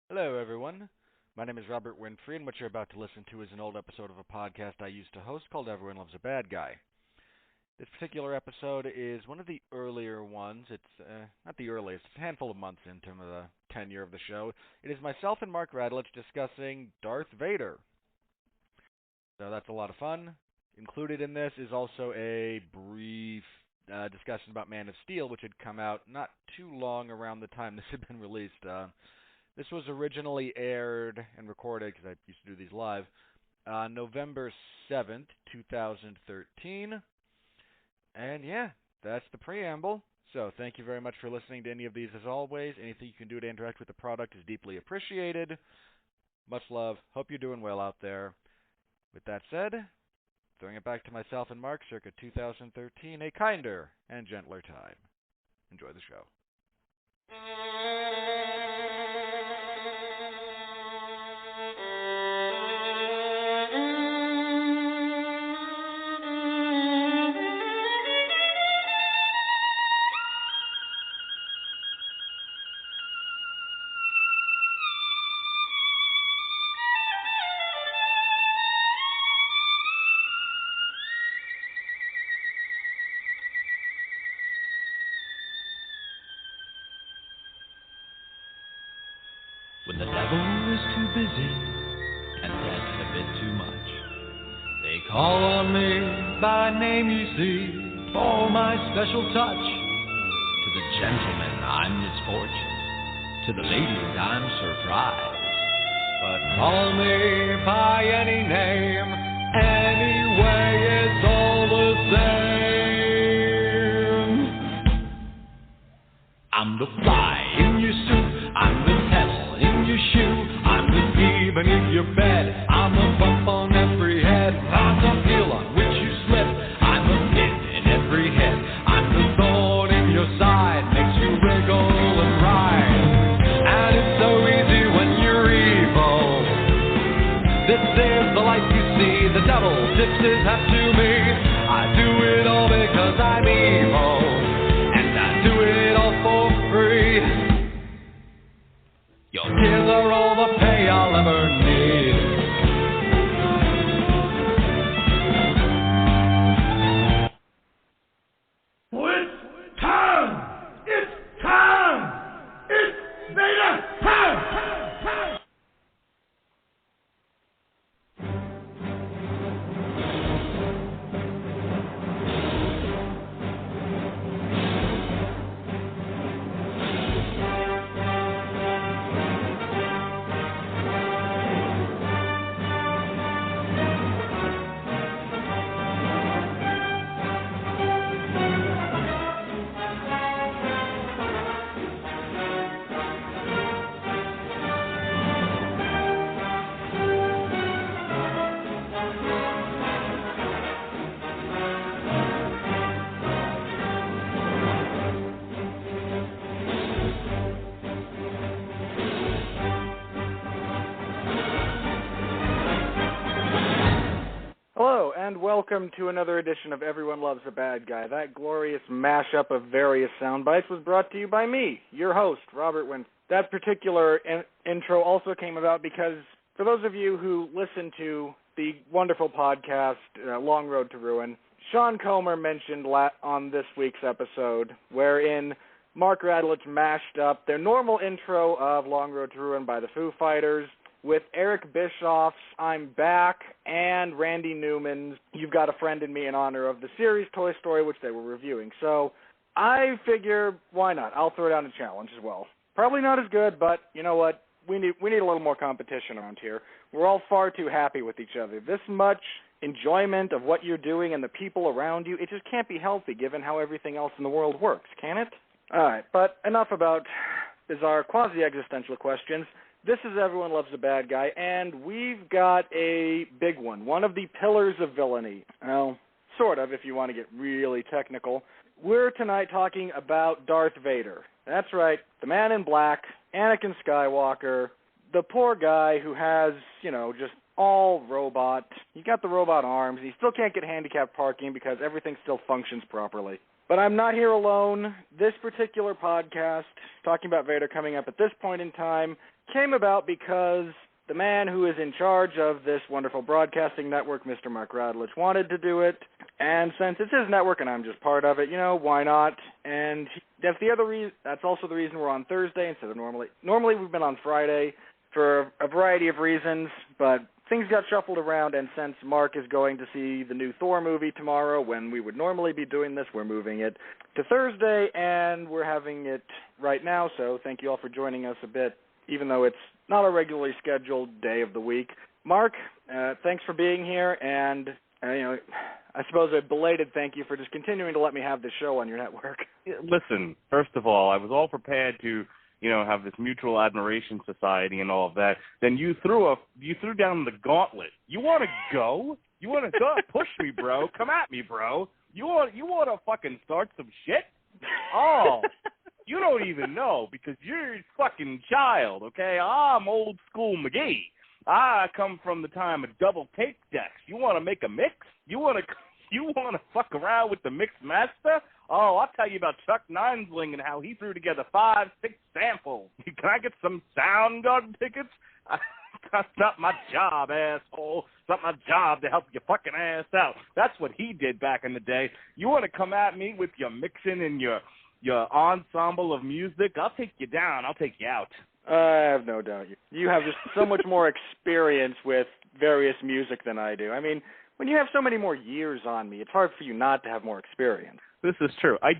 Hello, everyone. My name is Robert Winfree, and what you're about to listen to is an old episode of a podcast I used to host called Everyone Loves a Bad Guy. This particular episode is one of the earlier ones. It's not the earliest. It's a handful of months into the tenure of the show. It is myself and Mark Radulich discussing Darth Vader. So that's a lot of fun. Included in this is also a brief discussion about Man of Steel, which had come out not too long around the time this had been released. This was originally aired and recorded, because I used to do these live, on November 7th, 2013. And yeah, that's the preamble. So thank you very much for listening to any of these as always. Anything you can do to interact with the product is deeply appreciated. Much love. Hope you're doing well out there. With that said, throwing it back to myself and Mark, circa 2013, a kinder and gentler time. Enjoy the show. When the devil is too busy and debt a bit too much, they call on me by name, you see, for my special touch. To the gentlemen, I'm misfortune. To the ladies, I'm surprise. But call me by any name, anyway, it's all the same. I'm the fly in your suit, I'm the petal in your shoe, I'm the bee beneath your bed, I'm the bump on every head, I'm the heel on which you slip, I'm the pin in every head, I'm the thorn in your side, makes you wriggle and writhe, and it's so easy when you're evil. This is the life you see, the devil tips his hat to me, I do it all because I'm evil, and I do it all for free. Your tears are all the pay I'll ever need. It's time! It's time! It's Vader time! Hello, and welcome to another edition of Everyone Loves a Bad Guy. That glorious mashup of various sound bites was brought to you by me, your host, Robert Winfree. That particular intro also came about because, for those of you who listen to the wonderful podcast, Long Road to Ruin, Sean Comer mentioned on this week's episode, wherein Mark Radulich mashed up their normal intro of Long Road to Ruin by the Foo Fighters with Eric Bischoff's I'm Back and Randy Newman's You've Got a Friend in Me in honor of the series Toy Story, which they were reviewing. So I figure, why not? I'll throw down a challenge as well. Probably not as good, but you know what? We need a little more competition around here. We're all far too happy with each other. This much enjoyment of what you're doing and the people around you, it just can't be healthy given how everything else in the world works, can it? All right, but enough about bizarre quasi-existential questions. This is Everyone Loves a Bad Guy, and we've got a big one of the pillars of villainy. Well, sort of, if you want to get really technical. We're tonight talking about Darth Vader. That's right, the man in black, Anakin Skywalker, the poor guy who has, just all robot. He got the robot arms. He still can't get handicapped parking because everything still functions properly. But I'm not here alone. This particular podcast, talking about Vader coming up at this point in time, came about because the man who is in charge of this wonderful broadcasting network, Mr. Mark Radulich, wanted to do it. And since it's his network and I'm just part of it, why not? And that's the other reason. That's also the reason we're on Thursday instead of normally. Normally we've been on Friday for a variety of reasons, but things got shuffled around, and since Mark is going to see the new Thor movie tomorrow, when we would normally be doing this, we're moving it to Thursday, and we're having it right now, so thank you all for joining us a bit, even though it's not a regularly scheduled day of the week. Mark, thanks for being here, and I suppose a belated thank you for just continuing to let me have this show on your network. Listen, first of all, I was all prepared to have this mutual admiration society and all of that. Then you threw down the gauntlet. You want to go? You want to go? Push me, bro. Come at me, bro. You want to fucking start some shit? Oh, you don't even know because you're a fucking child, okay? I'm old school McGee. I come from the time of double tape decks. You want to make a mix? You want to fuck around with the mix master? Oh, I'll tell you about Chuck Ninesling and how he threw together 5-6 samples. Can I get some Soundgarden tickets? That's not my job, asshole. It's not my job to help your fucking ass out. That's what he did back in the day. You want to come at me with your mixing and your ensemble of music? I'll take you down. I'll take you out. I have no doubt. You have just so much more experience with various music than I do. I mean, when you have so many more years on me, it's hard for you not to have more experience. This is true. I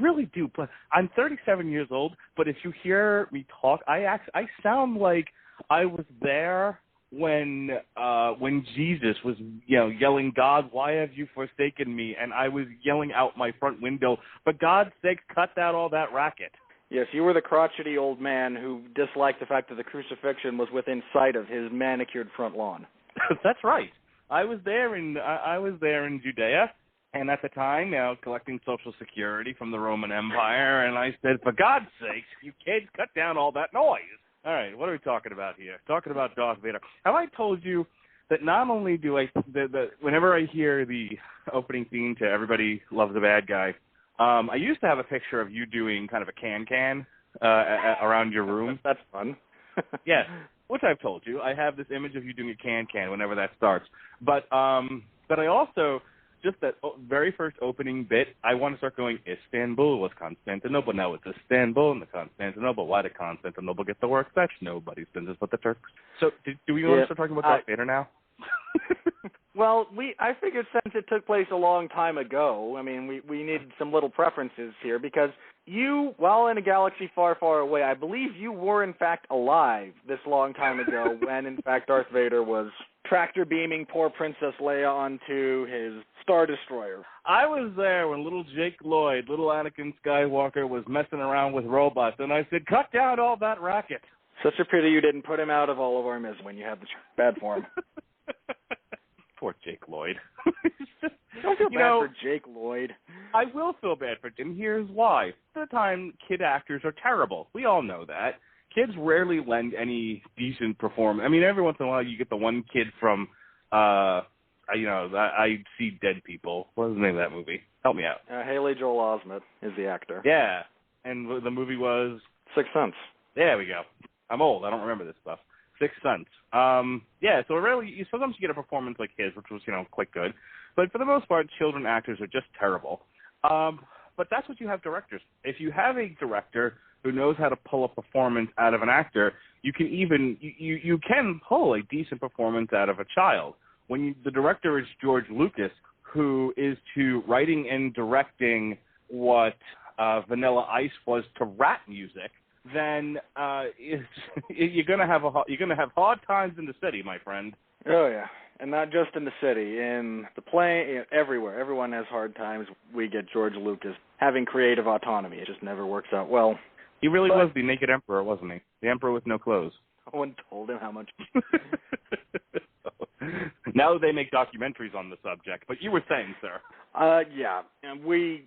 really do. I'm 37 years old, but if you hear me talk, I sound like I was there when Jesus was yelling, "God, why have you forsaken me?" And I was yelling out my front window, "For God's sake, cut out all that racket." Yes, you were the crotchety old man who disliked the fact that the crucifixion was within sight of his manicured front lawn. That's right. I was there in Judea, and at the time, collecting Social Security from the Roman Empire, and I said, "For God's sake, you kids, cut down all that noise." All right, what are we talking about here? Talking about Darth Vader. Have I told you that not only do whenever I hear the opening theme to Everybody Loves a Bad Guy, I used to have a picture of you doing kind of a can around your room. That's fun. Yes, which I've told you. I have this image of you doing a can whenever that starts. But I also, just that very first opening bit, I want to start going, Istanbul was Constantinople, now it's Istanbul and the Constantinople. Why did Constantinople get the work? That's nobody's business but the Turks. So do we want to start talking about Darth Vader now? Well, I figured since it took place a long time ago, I mean, we needed some little preferences here because you, while in a galaxy far, far away, I believe you were in fact alive this long time ago when in fact Darth Vader was tractor beaming poor Princess Leia onto his Star Destroyer. I was there when little Jake Lloyd, little Anakin Skywalker, was messing around with robots, and I said, cut down all that racket. Such a pity you didn't put him out of all of our misery when you had the bad form. Poor Jake Lloyd. Don't feel bad for Jake Lloyd. I will feel bad for him. Here's why. At the time, kid actors are terrible. We all know that. Kids rarely lend any decent performance. I mean, every once in a while you get the one kid from, I See Dead People. What was the name of that movie? Help me out. Haley Joel Osment is the actor. Yeah. And the movie was? Sixth Sense. There we go. I'm old. I don't remember this stuff. Sixth Sense. So rarely, sometimes you get a performance like his, which was, quite good. But for the most part, children actors are just terrible. But that's what you have directors. If you have a director who knows how to pull a performance out of an actor, you can you can pull a decent performance out of a child. When the director is George Lucas, who is to writing and directing what Vanilla Ice was to rap music, then you're gonna have hard times in the city, my friend. Oh yeah, and not just in the city, in the plane, everywhere. Everyone has hard times. We get George Lucas having creative autonomy. It just never works out well. He really was the naked emperor, wasn't he? The emperor with no clothes. No one told him how much. Now they make documentaries on the subject. But you were saying, sir. Yeah, and we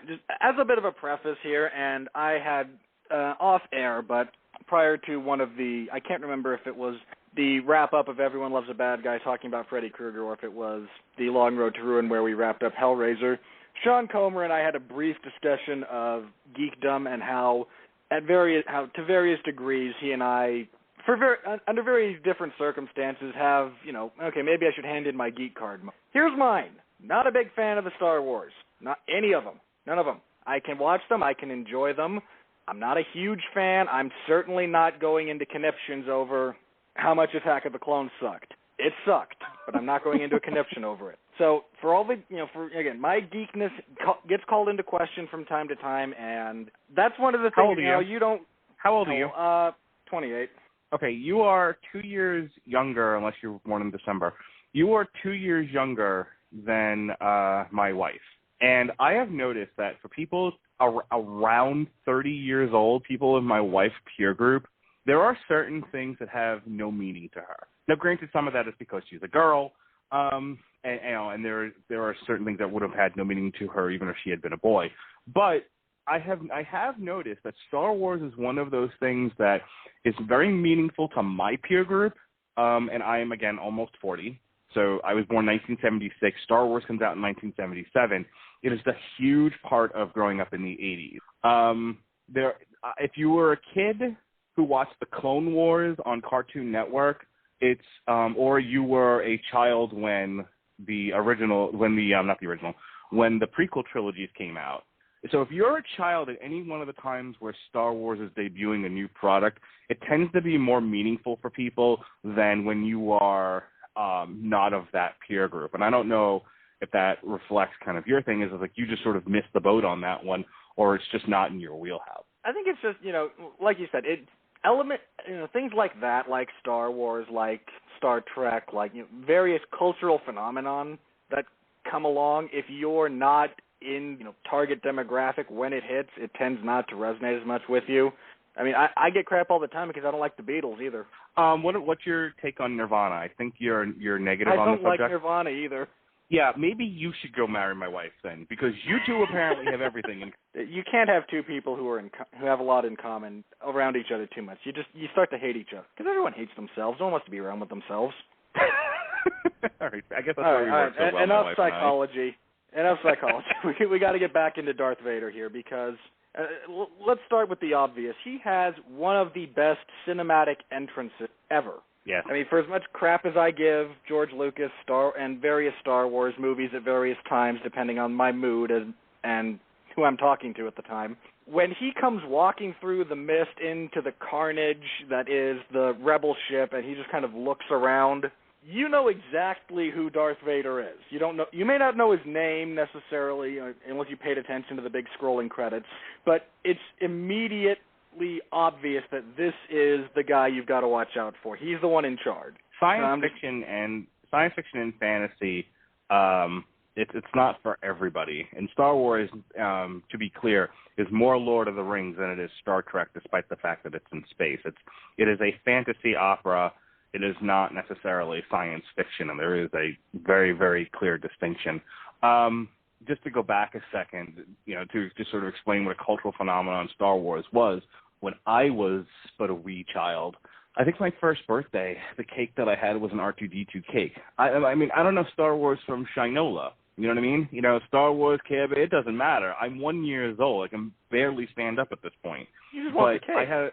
just as a bit of a preface here, and I had. Off air, but prior to one of I can't remember if it was the wrap-up of Everyone Loves a Bad Guy talking about Freddy Krueger or if it was the Long Road to Ruin where we wrapped up Hellraiser. Sean Comer and I had a brief discussion of geekdom and how to various degrees he and I under very different circumstances have, okay, maybe I should hand in my geek card. Here's mine. Not a big fan of the Star Wars. Not any of them. None of them. I can watch them. I can enjoy them. I'm not a huge fan. I'm certainly not going into conniptions over how much Attack of the Clones sucked. It sucked, but I'm not going into a conniption over it. So for all the, again, my geekness gets called into question from time to time, and that's one of the things. How old are you? How old are you? 28. Okay, you are 2 years younger, unless you were born in December. You are 2 years younger than my wife. And I have noticed that for people around 30 years old, people in my wife's peer group, there are certain things that have no meaning to her. Now, granted, some of that is because she's a girl, and there are certain things that would have had no meaning to her even if she had been a boy. But I have noticed that Star Wars is one of those things that is very meaningful to my peer group, and I am, again, almost 40. So I was born 1976. Star Wars comes out in 1977. It is a huge part of growing up in the 80s. If you were a kid who watched the Clone Wars on Cartoon Network, or you were a child when the prequel trilogies came out. So if you're a child at any one of the times where Star Wars is debuting a new product, it tends to be more meaningful for people than when you are not of that peer group. And I don't know if that reflects kind of your thing, is like you just sort of missed the boat on that one, or it's just not in your wheelhouse. I think it's just, like you said, things like that, like Star Wars, like Star Trek, like various cultural phenomenon that come along. If you're not in target demographic when it hits, it tends not to resonate as much with you. I mean, I get crap all the time because I don't like the Beatles either. What's your take on Nirvana? I think you're negative on the subject. I don't like Nirvana either. Yeah, maybe you should go marry my wife then, because you two apparently have everything in. You can't have two people who have a lot in common around each other too much. You start to hate each other because everyone hates themselves. No one wants to be around with themselves. All right, I guess that's why we work so well. Enough psychology. Enough psychology. We got to get back into Darth Vader here because let's start with the obvious. He has one of the best cinematic entrances ever. Yes. I mean, for as much crap as I give George Lucas and various Star Wars movies at various times, depending on my mood and who I'm talking to at the time, when he comes walking through the mist into the carnage that is the Rebel ship, and he just kind of looks around, you know exactly who Darth Vader is. You may not know his name necessarily, unless you paid attention to the big scrolling credits, but it's immediately obvious that this is the guy you've got to watch out for. He's the one in charge. Science fiction and fantasy, it's not for everybody. And Star Wars, to be clear, is more Lord of the Rings than it is Star Trek, despite the fact that it's in space. It is a fantasy opera. It is not necessarily science fiction, and there is a very, very clear distinction. Just to go back a second, to just sort of explain what a cultural phenomenon Star Wars was, when I was but a wee child, I think my first birthday, the cake that I had was an R2-D2 cake. I mean, I don't know Star Wars from Shinola. You know what I mean? Star Wars, Care Bear, it doesn't matter. I'm 1 year old. I can barely stand up at this point. You just want the cake.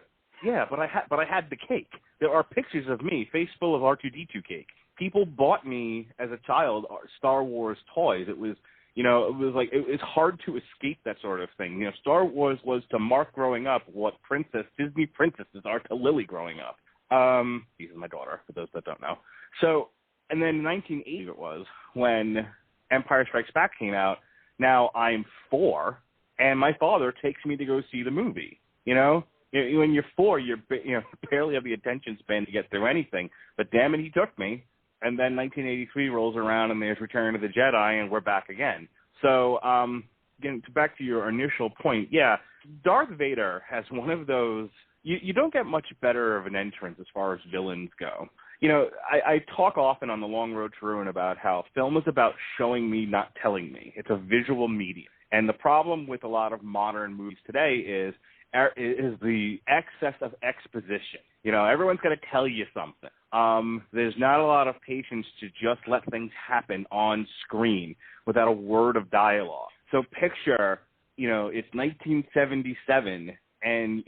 But I had the cake. There are pictures of me, face full of R2-D2 cake. People bought me as a child Star Wars toys. It was, it's hard to escape that sort of thing. Star Wars was to Mark growing up what Disney princesses are to Lily growing up. She's my daughter, for those that don't know. So, and then 1980 it was when Empire Strikes Back came out. Now I'm 4, and my father takes me to go see the movie. When you're 4, you barely have the attention span to get through anything. But damn it, he took me. And then 1983 rolls around, and there's Return of the Jedi, and we're back again. So, getting back to your initial point, yeah, Darth Vader has one of those. You don't get much better of an entrance as far as villains go. I talk often on the Long Road to Ruin about how film is about showing me, not telling me. It's a visual medium. And the problem with a lot of modern movies today is the excess of exposition. Everyone's going to tell you something. There's not a lot of patience to just let things happen on screen without a word of dialogue. So picture, it's 1977 and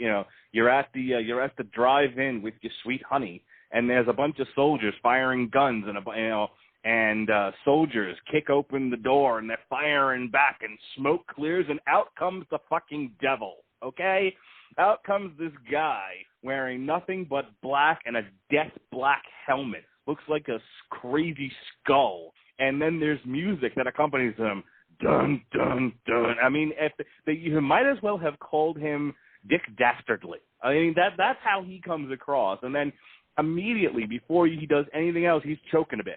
you're at the drive-in with your sweet honey, and there's a bunch of soldiers firing guns, and soldiers kick open the door, and they're firing back, and smoke clears, and out comes the fucking devil. Okay, out comes this guy wearing nothing but black and a death black helmet. Looks like a crazy skull. And then there's music that accompanies him. Dun, dun, dun. I mean, you might as well have called him Dick Dastardly. I mean, that's how he comes across. And then immediately, before he does anything else, he's choking a bitch.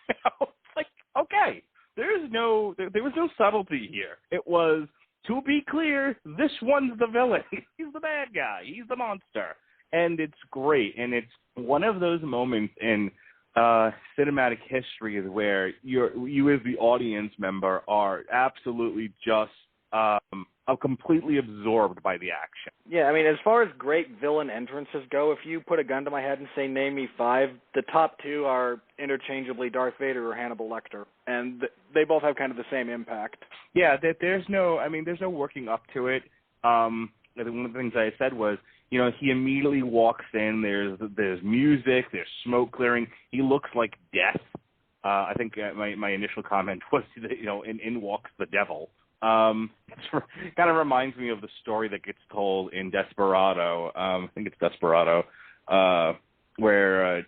It's like, okay, there was no subtlety here. It was, to be clear, this one's the villain. He's the bad guy. He's the monster. And it's great. And it's one of those moments in cinematic history is where you as the audience member are absolutely just completely absorbed by the action. Yeah, I mean, as far as great villain entrances go, if you put a gun to my head and say, name me 5, the top 2 are interchangeably Darth Vader or Hannibal Lecter, and they both have kind of the same impact. Yeah, there's no working up to it. One of the things I said was, he immediately walks in, there's music, there's smoke clearing, he looks like death. I think my initial comment was, in walks the devil. It kind of reminds me of the story that gets told in Desperado. I think it's Desperado, where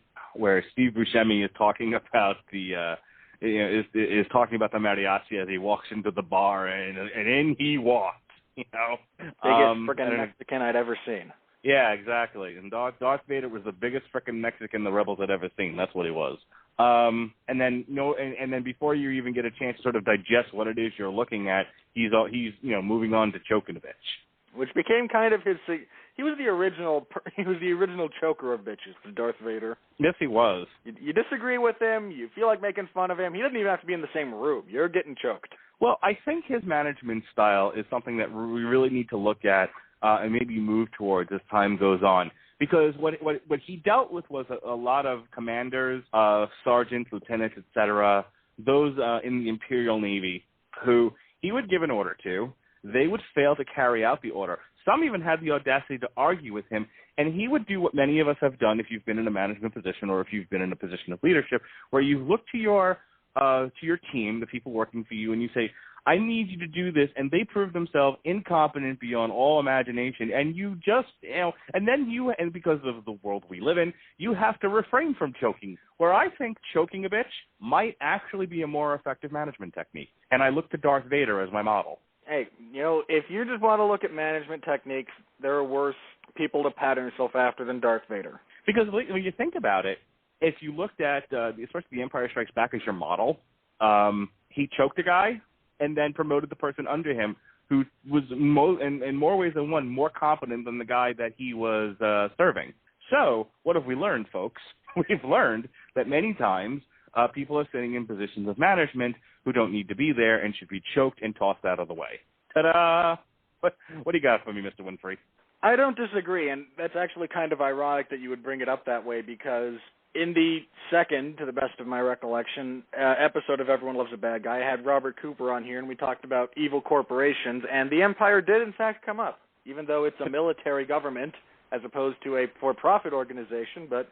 Steve Buscemi is talking about is talking about the mariachi as he walks into the bar, and in he walks. Biggest freaking Mexican I'd ever seen. Yeah, exactly. And Darth Vader was the biggest frickin' Mexican the Rebels had ever seen. That's what he was. And then before you even get a chance to sort of digest what it is you're looking at, he's moving on to choking a bitch, which became kind of his. He was the original choker of bitches, Darth Vader. Yes, he was. You disagree with him, you feel like making fun of him. He doesn't even have to be in the same room. You're getting choked. Well, I think his management style is something that we really need to look at and maybe move towards as time goes on. Because what he dealt with was a lot of commanders, sergeants, lieutenants, etc., those in the Imperial Navy who he would give an order to. They would fail to carry out the order. Some even had the audacity to argue with him, and he would do what many of us have done if you've been in a management position or if you've been in a position of leadership, where you look to your team, the people working for you, and you say, I need you to do this, and they prove themselves incompetent beyond all imagination, and you just, and because of the world we live in, you have to refrain from choking, where I think choking a bitch might actually be a more effective management technique, and I look to Darth Vader as my model. Hey, if you just want to look at management techniques, there are worse people to pattern yourself after than Darth Vader. Because when you think about it, if you looked at, especially The Empire Strikes Back as your model, he choked a guy, and then promoted the person under him who was, in more ways than one, more competent than the guy that he was serving. So what have we learned, folks? We've learned that many times people are sitting in positions of management who don't need to be there and should be choked and tossed out of the way. Ta-da! What do you got for me, Mr. Winfree? I don't disagree, and that's actually kind of ironic that you would bring it up that way, because in the second, to the best of my recollection, episode of Everyone Loves a Bad Guy, I had Robert Cooper on here, and we talked about evil corporations, and the Empire did, in fact, come up, even though it's a military government as opposed to a for-profit organization. But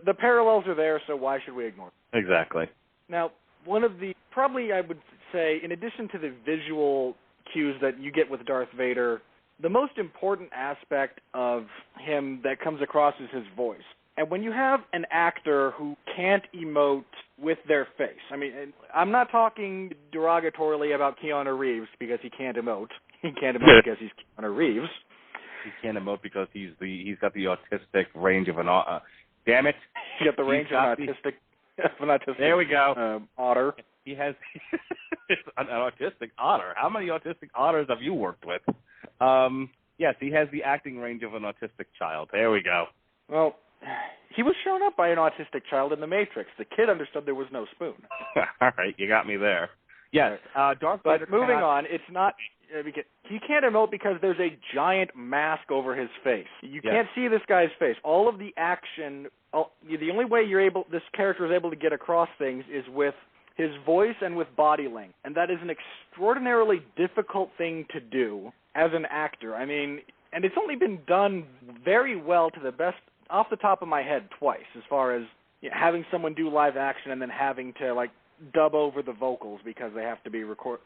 the parallels are there, so why should we ignore it? Exactly. Now, one of the, probably I would say, in addition to the visual cues that you get with Darth Vader, the most important aspect of him that comes across is his voice. And when you have an actor who can't emote with their face, I mean, I'm not talking derogatorily about Keanu Reeves because he can't emote. He can't emote because he's Keanu Reeves. He can't emote because he's got the autistic range of an damn it. He's got the range of an autistic. There we go. Otter. He has an autistic otter. How many autistic otters have you worked with? Yes, he has the acting range of an autistic child. There we go. Well, he was shown up by an autistic child in The Matrix. The kid understood there was no spoon. All right, you got me there. Yes, Darth Vader. But moving on, it's not. He can't emote because there's a giant mask over his face. You can't see this guy's face. All of the action, the only way this character is able to get across things is with his voice and with body language, and that is an extraordinarily difficult thing to do as an actor. I mean, and it's only been done very well to the best, off the top of my head, twice, as far as having someone do live action and then having to, like, dub over the vocals because they have to be recorded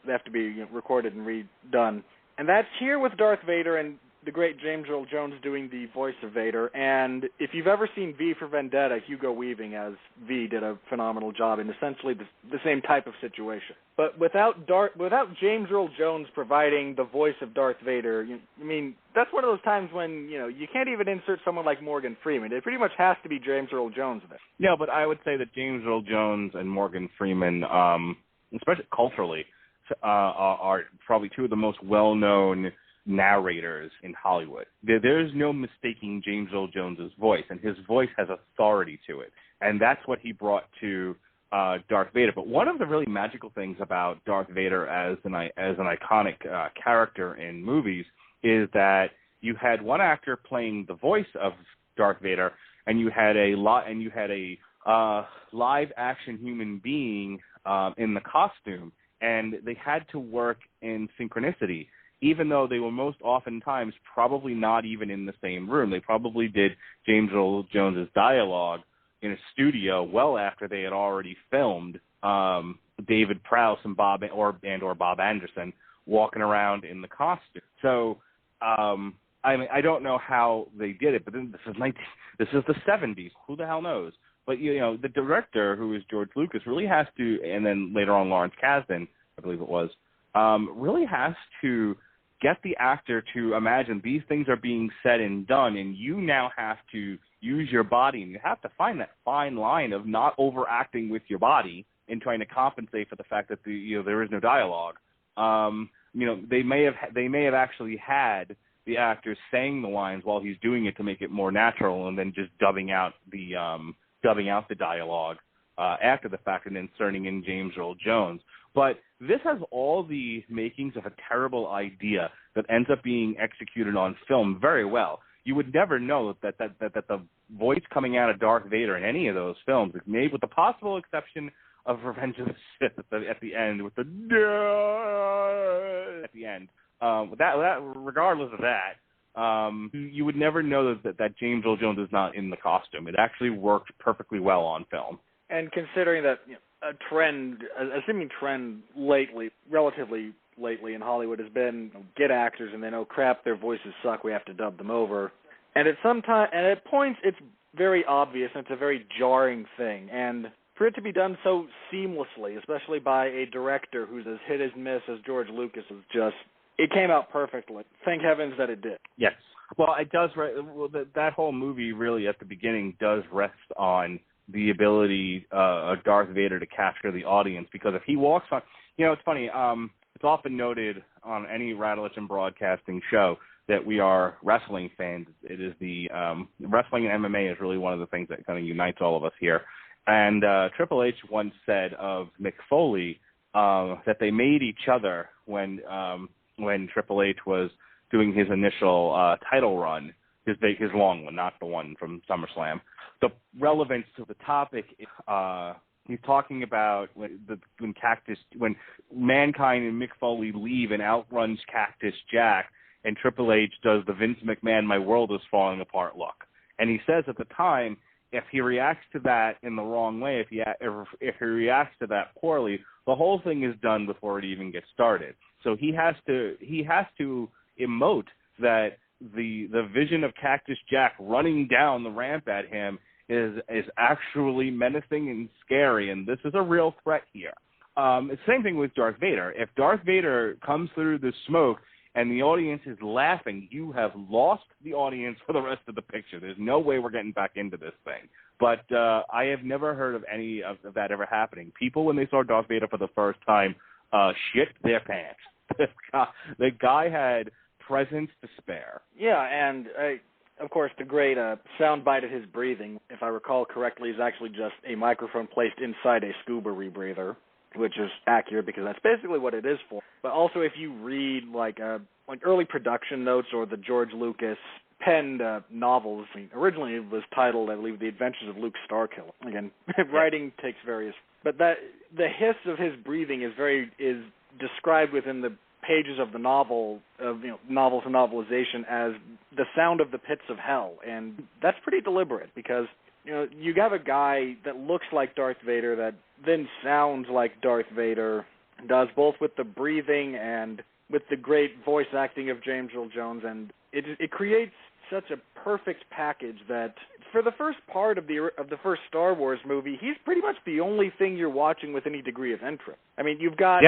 and redone. And that's here with Darth Vader and the great James Earl Jones doing the voice of Vader. And if you've ever seen V for Vendetta, Hugo Weaving as V did a phenomenal job in essentially the same type of situation. But without James Earl Jones providing the voice of Darth Vader, that's one of those times when, you can't even insert someone like Morgan Freeman. It pretty much has to be James Earl Jones there. Yeah, but I would say that James Earl Jones and Morgan Freeman, especially culturally, are probably two of the most well-known narrators in Hollywood. There's no mistaking James Earl Jones's voice, and his voice has authority to it, and that's what he brought to Darth Vader. But one of the really magical things about Darth Vader as an iconic character in movies is that you had one actor playing the voice of Darth Vader, and you had a live action human being in the costume, and they had to work in synchronicity, even though they were most oftentimes probably not even in the same room. They probably did James Earl Jones's dialogue in a studio well after they had already filmed David Prowse and Bob Anderson walking around in the costume. So, I don't know how they did it, but then this is the 70s. Who the hell knows? But, the director, who is George Lucas, really has to, and then later on Lawrence Kasdan, I believe it was, really has to get the actor to imagine these things are being said and done, and you now have to use your body, and you have to find that fine line of not overacting with your body and trying to compensate for the fact that there is no dialogue. They may have actually had the actor saying the lines while he's doing it to make it more natural, and then just dubbing out the dialogue after the fact and inserting in James Earl Jones. But this has all the makings of a terrible idea that ends up being executed on film very well. You would never know that the voice coming out of Darth Vader in any of those films, maybe with the possible exception of Revenge of the Sith at the end, with the at the end. Regardless of that, you would never know that James Earl Jones is not in the costume. It actually worked perfectly well on film. And considering that a seeming trend relatively lately in Hollywood has been get actors and then, oh crap, their voices suck, we have to dub them over. And at points it's very obvious and it's a very jarring thing. And for it to be done so seamlessly, especially by a director who's as hit as miss as George Lucas, it came out perfectly. Thank heavens that it did. Yes. Well, it does. That whole movie really at the beginning does rest on the ability of Darth Vader to capture the audience, because if he walks on, it's funny. It's often noted on any Radulich and Broadcasting show that we are wrestling fans. It is the wrestling and MMA is really one of the things that kind of unites all of us here. And Triple H once said of Mick Foley that they made each other when Triple H was doing his initial title run, his long one, not the one from SummerSlam. The relevance to the topic, he's talking about when Mankind and Mick Foley leave and outruns Cactus Jack, and Triple H does the Vince McMahon "my world is falling apart" look. And he says at the time, if he reacts to that in the wrong way, if he reacts to that poorly, the whole thing is done before it even gets started. So he has to emote that the vision of Cactus Jack running down the ramp at him is actually menacing and scary, and this is a real threat here. Same thing with Darth Vader. If Darth Vader comes through the smoke and the audience is laughing, you have lost the audience for the rest of the picture. There's no way we're getting back into this thing. But I have never heard of any of that ever happening. People, when they saw Darth Vader for the first time, shit their pants. The guy had presence to spare. Yeah, and of course the great soundbite of his breathing, if I recall correctly, is actually just a microphone placed inside a scuba rebreather, which is accurate because that's basically what it is for. But also, if you read like early production notes or the George Lucas penned novels, originally it was titled, I believe, The Adventures of Luke Starkiller. Again, writing takes various, but that the hiss of his breathing is described within the pages of the novel, novels and novelization, as the sound of the pits of hell, and that's pretty deliberate because you have a guy that looks like Darth Vader that then sounds like Darth Vader, does both with the breathing and with the great voice acting of James Earl Jones, and it creates such a perfect package that for the first part of the first Star Wars movie, he's pretty much the only thing you're watching with any degree of interest. I mean, you've got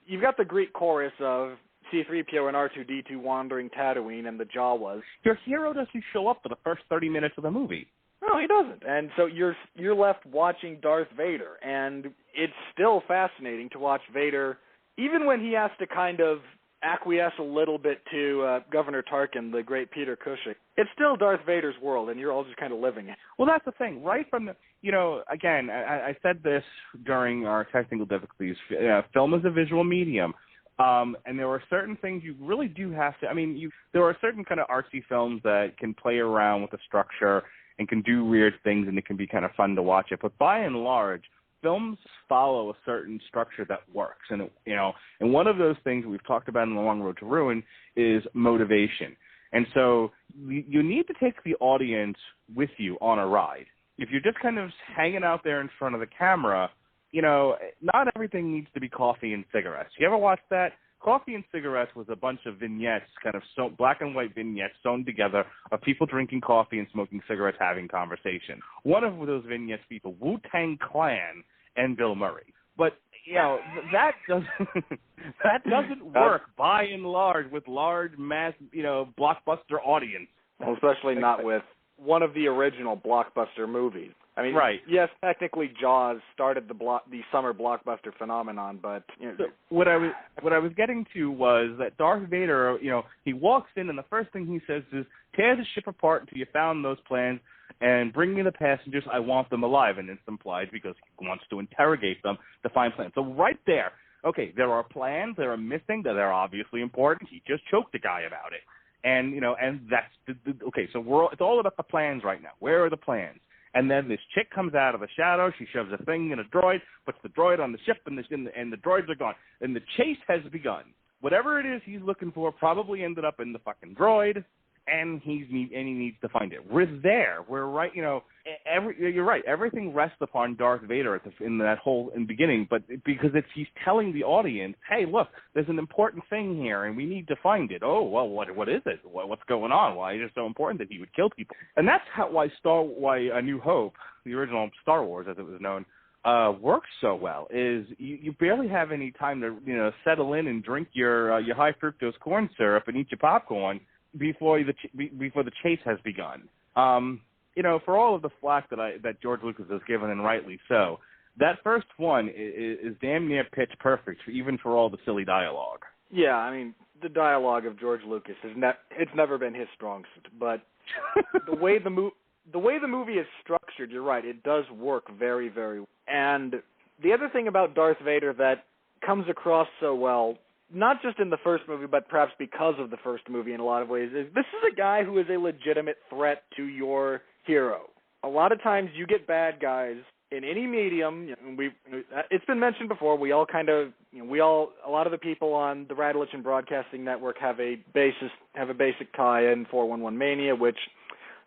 you've got the Greek chorus of C-3PO and R2-D2 wandering Tatooine and the Jawas. Your hero doesn't show up for the first 30 minutes of the movie. No, he doesn't. And so you're left watching Darth Vader, and it's still fascinating to watch Vader, even when he has to kind of acquiesce a little bit to Governor Tarkin, the great Peter Cushing. It's still Darth Vader's world, and you're all just kind of living it. Well, that's the thing. Right from the, again, I said this during our technical difficulties. Film is a visual medium. And there are certain things you really do have to, there are certain kind of artsy films that can play around with the structure and can do weird things, and it can be kind of fun to watch it. But by and large, films follow a certain structure that works. And, and one of those things we've talked about in The Long Road to Ruin is motivation. And so you need to take the audience with you on a ride. If you're just kind of hanging out there in front of the camera, not everything needs to be coffee and cigarettes. You ever watch that? Coffee and Cigarettes was a bunch of vignettes, kind of black and white vignettes sewn together of people drinking coffee and smoking cigarettes, having conversation. One of those vignettes featured Wu-Tang Clan and Bill Murray. But, that doesn't work by and large with large mass, blockbuster audience. Well, especially not with one of the original blockbuster movies. I mean, right. Yes, technically Jaws started the summer blockbuster phenomenon, but So what I was getting to was that Darth Vader, he walks in and the first thing he says is, "Tear the ship apart until you found those plans and bring me the passengers. I want them alive." And it's implied because he wants to interrogate them to find plans. So right there, okay, there are plans that are missing that are obviously important. He just choked a guy about it, and and that's okay. So it's all about the plans right now. Where are the plans? And then this chick comes out of the shadow. She shoves a thing in a droid, puts the droid on the ship, and the droids are gone. And the chase has begun. Whatever it is he's looking for probably ended up in the fucking droid, and he needs to find it. We're there. We're right. You're right. Everything rests upon Darth Vader in the beginning, but because he's telling the audience, hey, look, there's an important thing here, and we need to find it. Oh, well, what is it? What's going on? Why is it so important that he would kill people? And that's why A New Hope, the original Star Wars as it was known, works so well. Is you barely have any time to settle in and drink your high fructose corn syrup and eat your popcorn before the chase has begun. For all of the flack that George Lucas has given, and rightly so, that first one is damn near pitch perfect, even for all the silly dialogue. Yeah, the dialogue of George Lucas it's never been his strong suit, but the way the movie is structured, you're right, it does work very, very well. And the other thing about Darth Vader that comes across so well, not just in the first movie, but perhaps because of the first movie in a lot of ways, is this is a guy who is a legitimate threat to your hero. A lot of times you get bad guys in any medium. It's been mentioned before, a lot of the people on the Radulich and Broadcasting Network have a basic tie in 411 Mania, which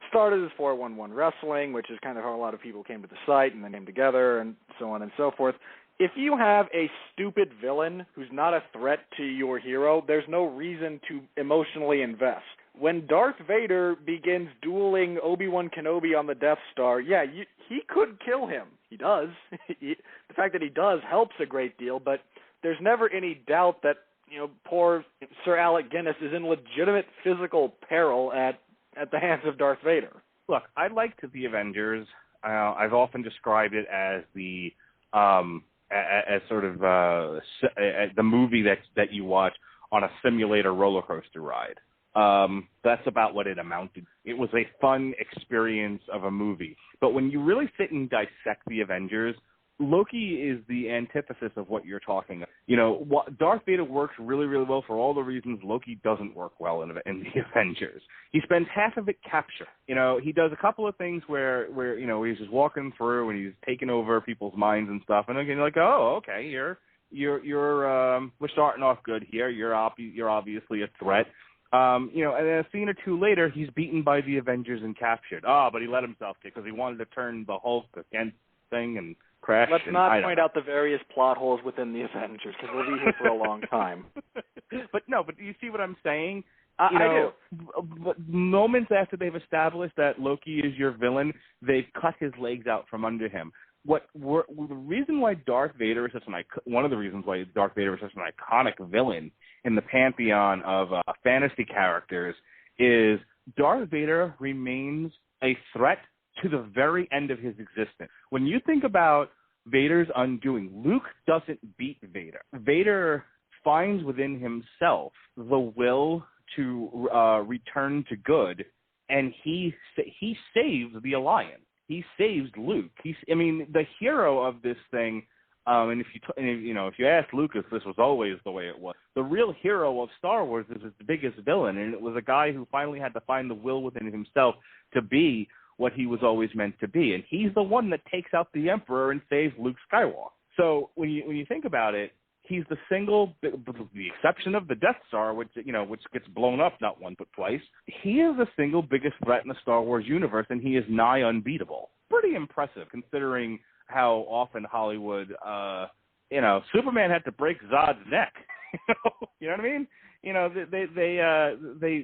started as 411 Wrestling, which is kind of how a lot of people came to the site and then came together and so on and so forth. If you have a stupid villain who's not a threat to your hero, there's no reason to emotionally invest. When Darth Vader begins dueling Obi-Wan Kenobi on the Death Star, he could kill him. He does. The fact that he does helps a great deal, but there's never any doubt that poor Sir Alec Guinness is in legitimate physical peril at the hands of Darth Vader. Look, I liked the Avengers. I've often described it as the as sort of the movie that you watch on a simulator roller coaster ride. That's about what it amounted. It was a fun experience of a movie. But when you really sit and dissect the Avengers, Loki is the antithesis of what you're talking about. Darth Vader works really, really well for all the reasons Loki doesn't work well in the Avengers. He spends half of it capture. He does a couple of things where he's just walking through and he's taking over people's minds and stuff. And again, you're like, oh, okay, we're starting off good here. You're obviously a threat. And then a scene or two later, he's beaten by the Avengers and captured. But he let himself get because he wanted to turn the Hulk against thing and crash. Let's not point out the various plot holes within the Avengers because we'll be here for a long time. But do you see what I'm saying? I do. But moments after they've established that Loki is your villain, they've cut his legs out from under him. The reason why Darth Vader is one of the reasons why Darth Vader is such an iconic villain in the pantheon of fantasy characters is Darth Vader remains a threat to the very end of his existence. When you think about Vader's undoing, Luke doesn't beat Vader. Vader finds within himself the will to return to good, and he saves the Alliance. He saves Luke. The hero of this thing. And if you ask Lucas, this was always the way it was. The real hero of Star Wars is its biggest villain, and it was a guy who finally had to find the will within himself to be what he was always meant to be, and he's the one that takes out the Emperor and saves Luke Skywalker. So when you think about it, he's the exception of the Death Star, which gets blown up not once but twice. He is the single biggest threat in the Star Wars universe, and he is nigh unbeatable. Pretty impressive, considering how often Hollywood, Superman had to break Zod's neck. You know what I mean?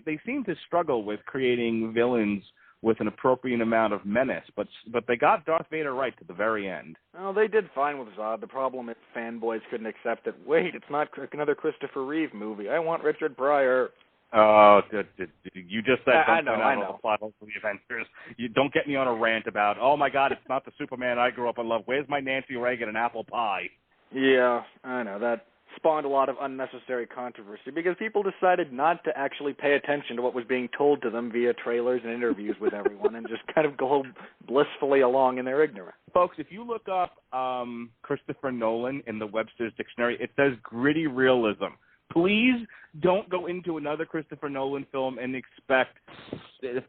They seem to struggle with creating villains with an appropriate amount of menace, but they got Darth Vader right to the very end. Oh, they did fine with Zod. The problem is fanboys couldn't accept it. Wait, it's not another Christopher Reeve movie. I want Richard Pryor. Oh, you just said I know. The plot holes of the Avengers. You don't get me on a rant about, oh my God, it's not the Superman I grew up and loved. Where's my Nancy Reagan and apple pie? Yeah, I know. That spawned a lot of unnecessary controversy because people decided not to actually pay attention to what was being told to them via trailers and interviews with everyone and just kind of go blissfully along in their ignorance. Folks, if you look up Christopher Nolan in the Webster's Dictionary, it says gritty realism. Please don't go into another Christopher Nolan film and expect,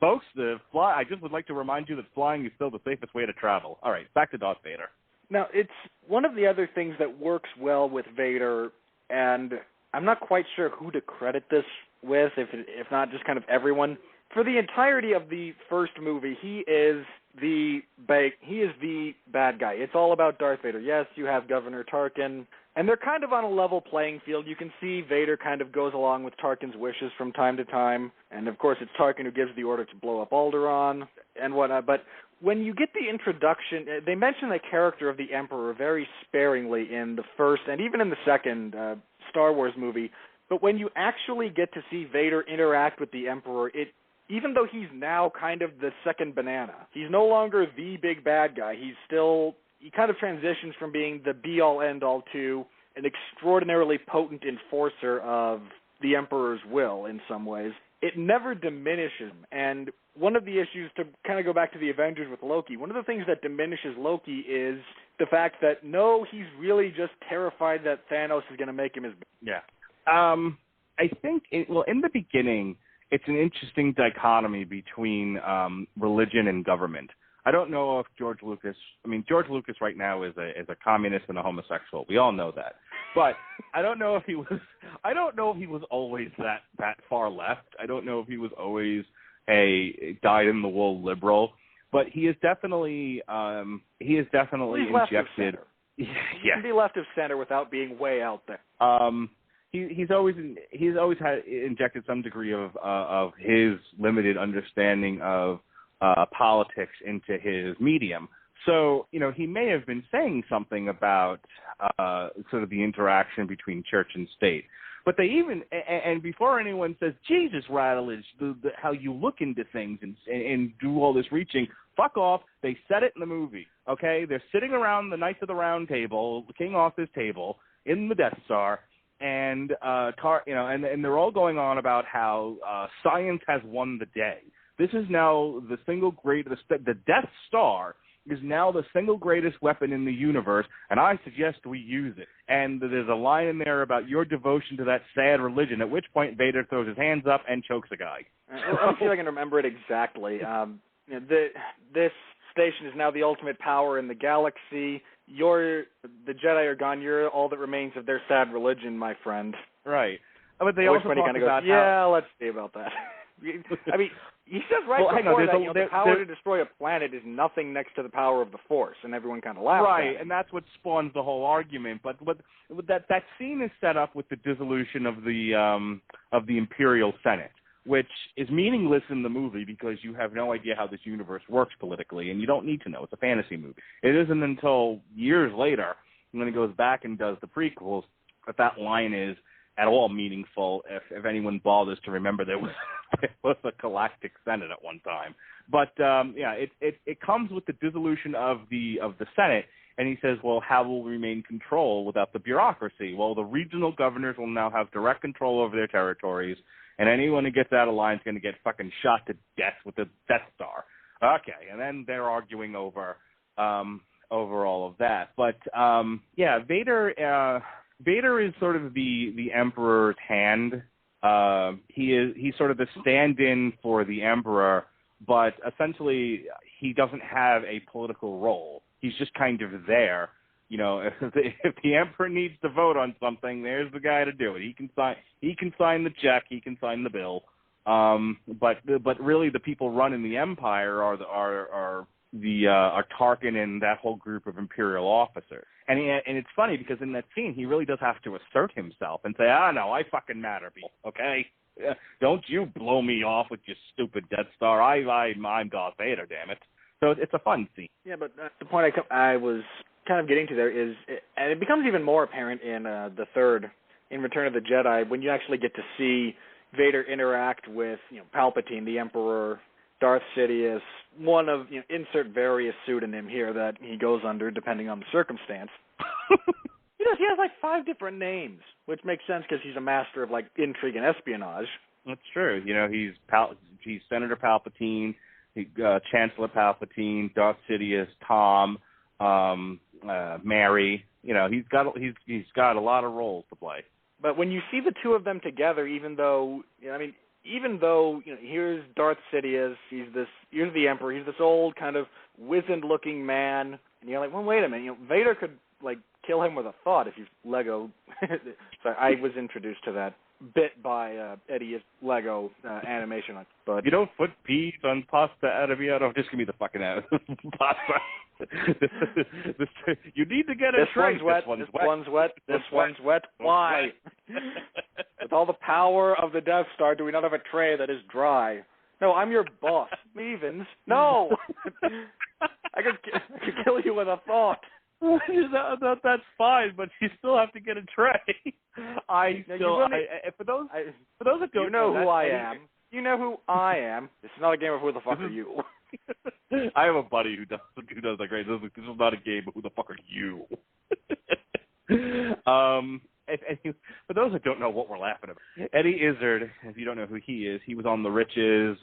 folks, I just would like to remind you that flying is still the safest way to travel. All right, back to Darth Vader. Now, it's one of the other things that works well with Vader, and I'm not quite sure who to credit this with, if not just kind of everyone. For the entirety of the first movie, he is the bad guy. It's all about Darth Vader. Yes, you have Governor Tarkin, and they're kind of on a level playing field. You can see Vader kind of goes along with Tarkin's wishes from time to time, and of course it's Tarkin who gives the order to blow up Alderaan and whatnot, but when you get the introduction, they mention the character of the Emperor very sparingly in the first and even in the second Star Wars movie, but when you actually get to see Vader interact with the Emperor, even though he's now kind of the second banana, he's no longer the big bad guy. He kind of transitions from being the be-all, end-all to an extraordinarily potent enforcer of the Emperor's will in some ways. It never diminishes him. And one of the issues, to kind of go back to the Avengers with Loki, one of the things that diminishes Loki is the fact that, no, he's really just terrified that Thanos is going to make him his... Yeah. I think, in the beginning, it's an interesting dichotomy between religion and government. I don't know if George Lucas right now is a communist and a homosexual. We all know that. But I don't know if he was always that far left. I don't know if he was always a dyed-in-the-wool liberal. But he is definitely injected. You can be left of center without being way out there. He's always had injected some degree of his limited understanding of politics into his medium. So, he may have been saying something about sort of the interaction between church and state. But they and before anyone says, Jesus, Radulich, how you look into things and do all this reaching, fuck off. They said it in the movie, okay? They're sitting around the Knights of the Round Table, the King Arthur's table, in the Death Star, and and they're all going on about how science has won the day. This is now the single greatest. The Death Star is now the single greatest weapon in the universe, and I suggest we use it. And there's a line in there about your devotion to that sad religion, at which point Vader throws his hands up and chokes a guy. Let me see if I can remember it exactly. This station is now the ultimate power in the galaxy. The Jedi are gone. You're all that remains of their sad religion, my friend. Right. But they also talk about yeah, let's see about that. I mean, he says before that the power to destroy a planet is nothing next to the power of the Force, and everyone kind of laughs at him. And that's what spawns the whole argument. But that scene is set up with the dissolution of the Imperial Senate, which is meaningless in the movie because you have no idea how this universe works politically, and you don't need to know. It's a fantasy movie. It isn't until years later, when he goes back and does the prequels, that line is at all meaningful if anyone bothers to remember there was a galactic senate at one time. But it comes with the dissolution of the Senate, and he says, well, how will we maintain control without the bureaucracy? Well, the regional governors will now have direct control over their territories, and anyone who gets out of line is going to get fucking shot to death with the Death Star. Okay, and then they're arguing over all of that. But Vader is sort of the Emperor's hand. He's sort of the stand-in for the Emperor, but essentially he doesn't have a political role. He's just kind of there. You know, if the Emperor needs to vote on something, there's the guy to do it. He can sign the check. He can sign the bill. But really, the people running the Empire are Tarkin and that whole group of Imperial officers. And it's funny because in that scene, he really does have to assert himself and say, no, I fucking matter, people, okay? Don't you blow me off with your stupid Death Star. I'm Darth Vader, damn it. So it's a fun scene. Yeah, but the point I was kind of getting to there is, and it becomes even more apparent in the third, in Return of the Jedi, when you actually get to see Vader interact with Palpatine, the Emperor, Darth Sidious, one of, insert various pseudonym here that he goes under depending on the circumstance. He has like 5 different names, which makes sense because he's a master of like intrigue and espionage. That's true. He's Senator Palpatine, Chancellor Palpatine, Darth Sidious, Tom, Mary. He's got a lot of roles to play. But when you see the two of them together, even though here's Darth Sidious, here's the Emperor, he's this old kind of wizened-looking man, and you're like, well, wait a minute, Vader could like kill him with a thought if you Lego. Sorry, I was introduced to that bit by Eddie's Lego animation. But you don't put peas on pasta arrabbiata. Just give me the fucking pasta. You need to get a tray. This one's wet. This one's wet. Why? With all the power of the Death Star, do we not have a tray that is dry? No, I'm your boss. Stevens. No. I could kill you with a thought. That's fine, but you still have to get a tray. For those that don't know who I am. You know who I am. This is not a game of who the fuck are you. I have a buddy who does that great. This is not a game of who the fuck are you. For those that don't know what we're laughing about, Eddie Izzard, if you don't know who he is, he was on The Riches,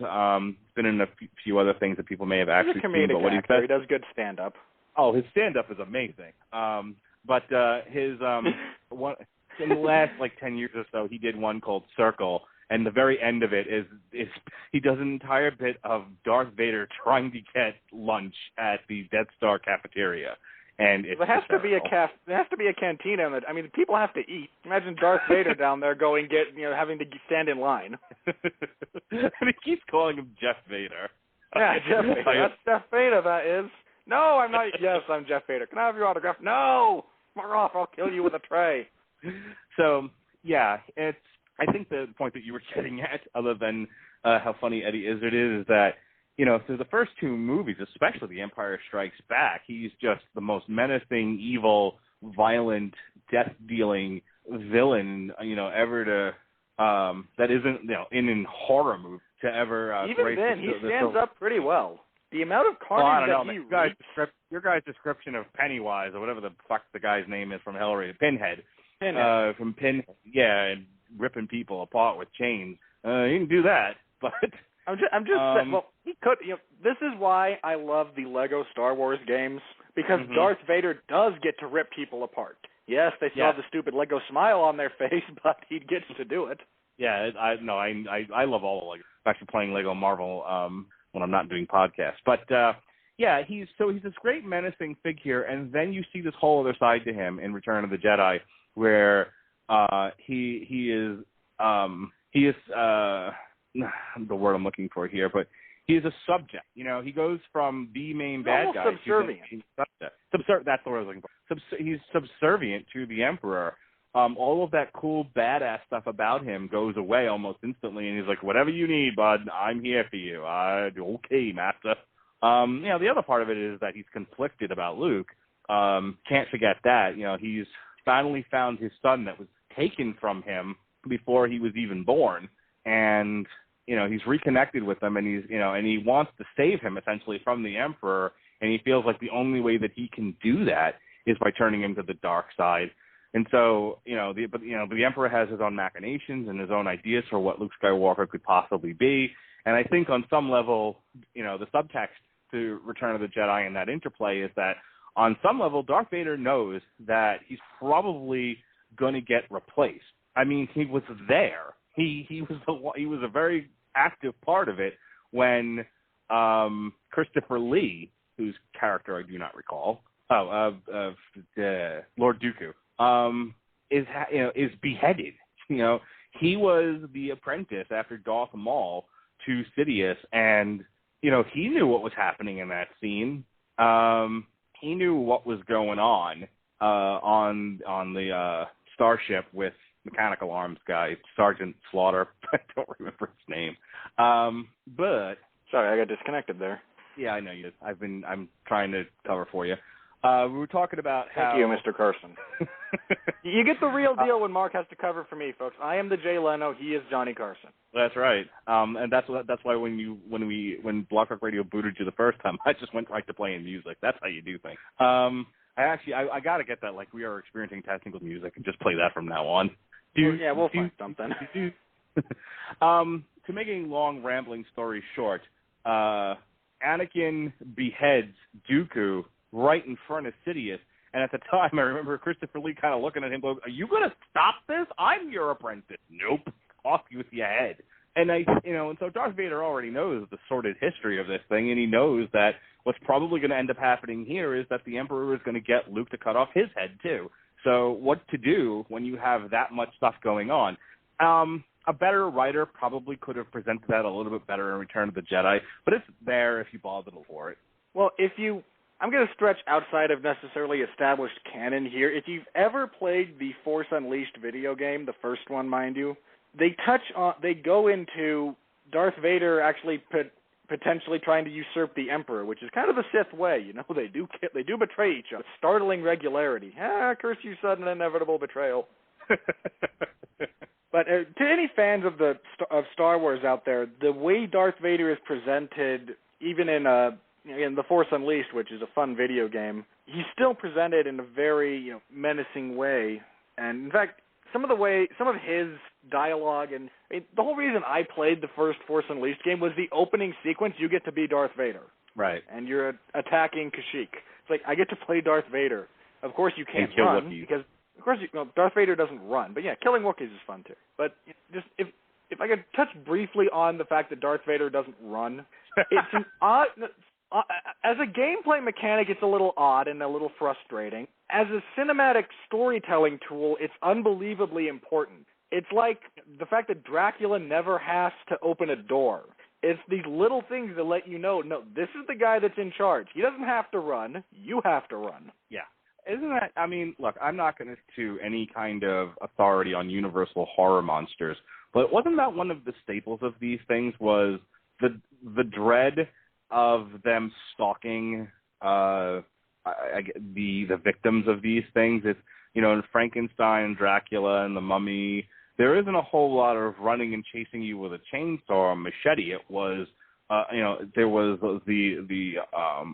been in a few other things that people may have actually seen. He's a comedic actor. He does good stand-up. Oh, his stand-up is amazing. But his one in the last 10 years or so, he did one called Circle, and the very end of it is he does an entire bit of Darth Vader trying to get lunch at the Death Star cafeteria. And there has to be a cantina. People have to eat. Imagine Darth Vader down there having to stand in line. And he keeps calling him Jeff Vader. Yeah, Jeff Vader. That's Jeff Vader, that is. No, I'm not. Yes, I'm Jeff Vader. Can I have your autograph? No! Fuck off. I'll kill you with a tray. So, yeah, I think the point that you were getting at, other than how funny Eddie Izzard is that, through the first 2 movies, especially The Empire Strikes Back, he's just the most menacing, evil, violent, death-dealing villain, ever to, that isn't, in horror movies to ever. Even then, he stands up pretty well. The amount of carnage your guy's description of Pennywise, or whatever the fuck the guy's name is from Hellraiser, Pinhead. From Pinhead, and ripping people apart with chains. You can do that, but I'm just saying, well, he could. This is why I love the Lego Star Wars games, because Darth Vader does get to rip people apart. Yes, they still have the stupid Lego smile on their face, but he gets to do it. Yeah, I love all the Lego. I'm actually playing Lego Marvel when I'm not doing podcasts, but Yeah, he's this great menacing figure, and then you see this whole other side to him in Return of the Jedi, where he is the word I'm looking for here, but he is a subject. You know, he goes from the main bad guy subservient. to subject. That's the word I was looking for. He's subservient to the Emperor. All of that cool badass stuff about him goes away almost instantly, and he's like, "Whatever you need, bud, I'm here for you." Okay, master. The other part of it is that he's conflicted about Luke. Can't forget that. You know, he's finally found his son that was taken from him before he was even born, and you know, he's reconnected with him, and he wants to save him essentially from the Emperor, and he feels like the only way that he can do that is by turning him to the dark side. And so, but the Emperor has his own machinations and his own ideas for what Luke Skywalker could possibly be. And I think on some level, the subtext to Return of the Jedi and that interplay is that on some level, Darth Vader knows that he's probably going to get replaced. I mean, he was there. He was a very active part of it when Christopher Lee, whose character I do not recall, Lord Dooku, is beheaded. He was the apprentice after Darth Maul to Sidious, and he knew what was happening in that scene. He knew what was going on the starship with Mechanical Arms guy, Sergeant Slaughter. I don't remember his name. But sorry, I got disconnected there. Yeah, I know you did. I'm trying to cover for you. We were talking about how... Thank you, Mr. Carson. You get the real deal when Mark has to cover for me, folks. I am the Jay Leno. He is Johnny Carson. That's right. And that's why when Block Rock Radio booted you the first time, I just went right to playing music. That's how you do things. I got to get that, like, we are experiencing technical music, and just play that from now on. We'll find something. To make a long, rambling story short, Anakin beheads Dooku right in front of Sidious, and at the time, I remember Christopher Lee kind of looking at him, going, "Are you going to stop this? I'm your apprentice." "Nope, off you with your head." And and so Darth Vader already knows the sordid history of this thing, and he knows that what's probably going to end up happening here is that the Emperor is going to get Luke to cut off his head too. So what to do when you have that much stuff going on? A better writer probably could have presented that a little bit better in Return of the Jedi, but it's there if you bother for it. Well, I'm going to stretch outside of necessarily established canon here. If you've ever played the Force Unleashed video game, the first one, mind you, they go into Darth Vader actually potentially trying to usurp the Emperor, which is kind of the Sith way. They do betray each other with startling regularity. Curse you, sudden inevitable betrayal. But to any fans of Star Wars out there, the way Darth Vader is presented, even in The Force Unleashed, which is a fun video game, he's still presented in a very menacing way. And in fact, some of his dialogue, and the whole reason I played the first Force Unleashed game was the opening sequence. You get to be Darth Vader, right? And you're attacking Kashyyyk. It's like, I get to play Darth Vader. Of course, you can't run because, of course, Darth Vader doesn't run. But yeah, killing Wookiees is fun too. But just if I could touch briefly on the fact that Darth Vader doesn't run, it's an odd. As a gameplay mechanic, it's a little odd and a little frustrating. As a cinematic storytelling tool, it's unbelievably important. It's like the fact that Dracula never has to open a door. It's these little things that let you know, no, this is the guy that's in charge. He doesn't have to run. You have to run. Yeah. Isn't that, look, I'm not going to any kind of authority on universal horror monsters, but wasn't that one of the staples of these things was the dread of them stalking the victims of these things? It's, in Frankenstein, Dracula, and the Mummy, there isn't a whole lot of running and chasing you with a chainsaw or a machete. It was, there was the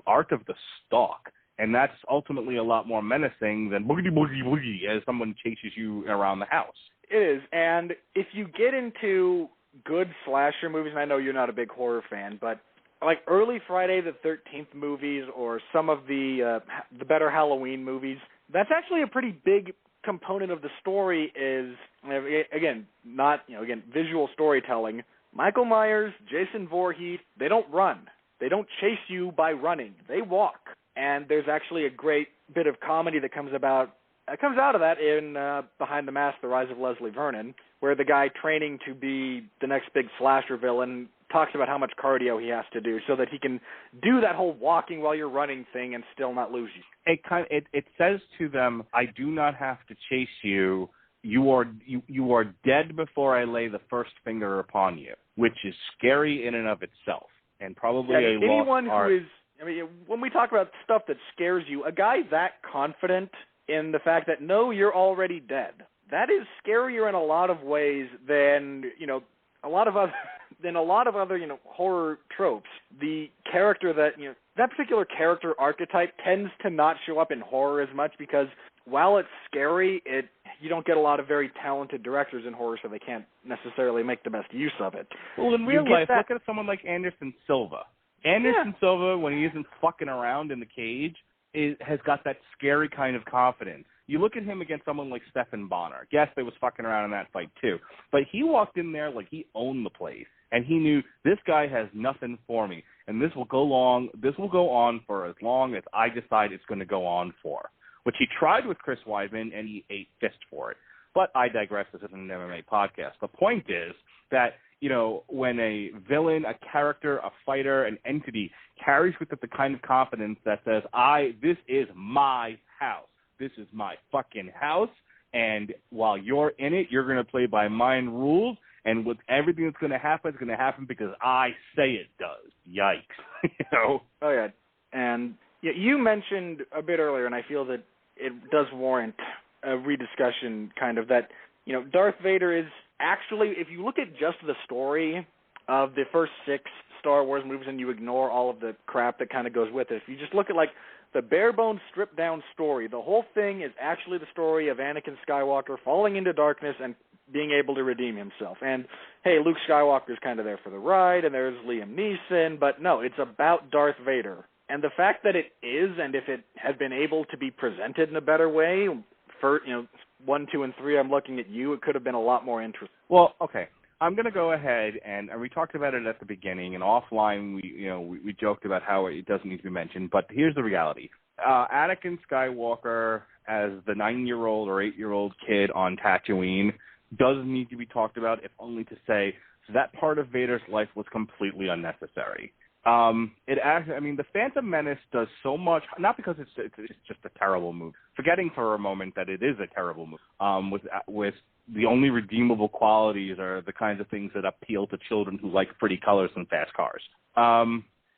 art of the stalk, and that's ultimately a lot more menacing than boogity boogie boogie as someone chases you around the house. It is, and if you get into good slasher movies, and I know you're not a big horror fan, but like early Friday the 13th movies or some of the better Halloween movies, that's actually a pretty big component of the story is, again, visual storytelling. Michael Myers, Jason Voorhees, they don't run. They don't chase you by running. They walk. And there's actually a great bit of comedy that comes out of that in Behind the Mask, The Rise of Leslie Vernon, where the guy training to be the next big slasher villain talks about how much cardio he has to do so that he can do that whole walking while you're running thing and still not lose you. It says to them, I do not have to chase you. You are dead before I lay the first finger upon you, which is scary in and of itself, and probably a anyone lost art. who is. I mean, when we talk about stuff that scares you, a guy that confident in the fact that no, you're already dead. That is scarier in a lot of ways than a lot of other horror tropes. The character that particular character archetype tends to not show up in horror as much because while it's scary, you don't get a lot of very talented directors in horror, so they can't necessarily make the best use of it. Well, in real life, look at someone like Anderson Silva. Anderson Silva, when he isn't fucking around in the cage, has got that scary kind of confidence. You look at him against someone like Stephen Bonner. Yes, they was fucking around in that fight too, but he walked in there like he owned the place, and he knew this guy has nothing for me, and this will go on for as long as I decide it's going to go on for. Which he tried with Chris Weidman, and he ate fist for it. But I digress. This isn't an MMA podcast. The point is that, when a villain, a character, a fighter, an entity carries with it the kind of confidence that says, this is my house. This is my fucking house, and while you're in it, you're going to play by mine rules, and with everything that's going to happen, it's going to happen because I say it does. Yikes. Oh, yeah. And you mentioned a bit earlier, and I feel that it does warrant a rediscussion, kind of, that, Darth Vader is actually, if you look at just the story of the first 6 Star Wars movies and you ignore all of the crap that kind of goes with it, if you just look at, the bare-bones, stripped-down story, the whole thing is actually the story of Anakin Skywalker falling into darkness and being able to redeem himself. And, hey, Luke Skywalker's kind of there for the ride, and there's Liam Neeson, but no, it's about Darth Vader. And the fact that it is, and if it had been able to be presented in a better way, for 1, 2, and 3, I'm looking at you, it could have been a lot more interesting. Well, okay, I'm going to go ahead, and we talked about it at the beginning, and offline we joked about how it doesn't need to be mentioned, but here's the reality. Anakin Skywalker as the 9-year-old or 8-year-old kid on Tatooine doesn't need to be talked about, if only to say that part of Vader's life was completely unnecessary. The Phantom Menace does so much, not because it's just a terrible movie. Forgetting for a moment that it is a terrible movie, with the only redeemable qualities are the kinds of things that appeal to children who like pretty colors and fast cars.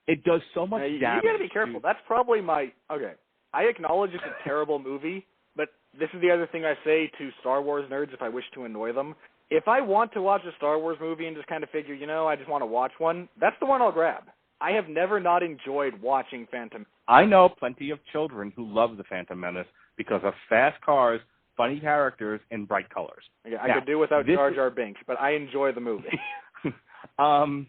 It does so much damage. You gotta be careful. That's probably okay. I acknowledge it's a terrible movie, but this is the other thing I say to Star Wars nerds if I wish to annoy them. If I want to watch a Star Wars movie and just kind of figure, I just want to watch one, that's the one I'll grab. I have never not enjoyed watching Phantom. I know plenty of children who love the Phantom Menace because of fast cars, funny characters, and bright colors. Yeah, I could do without Jar Jar Binks, but I enjoy the movie. and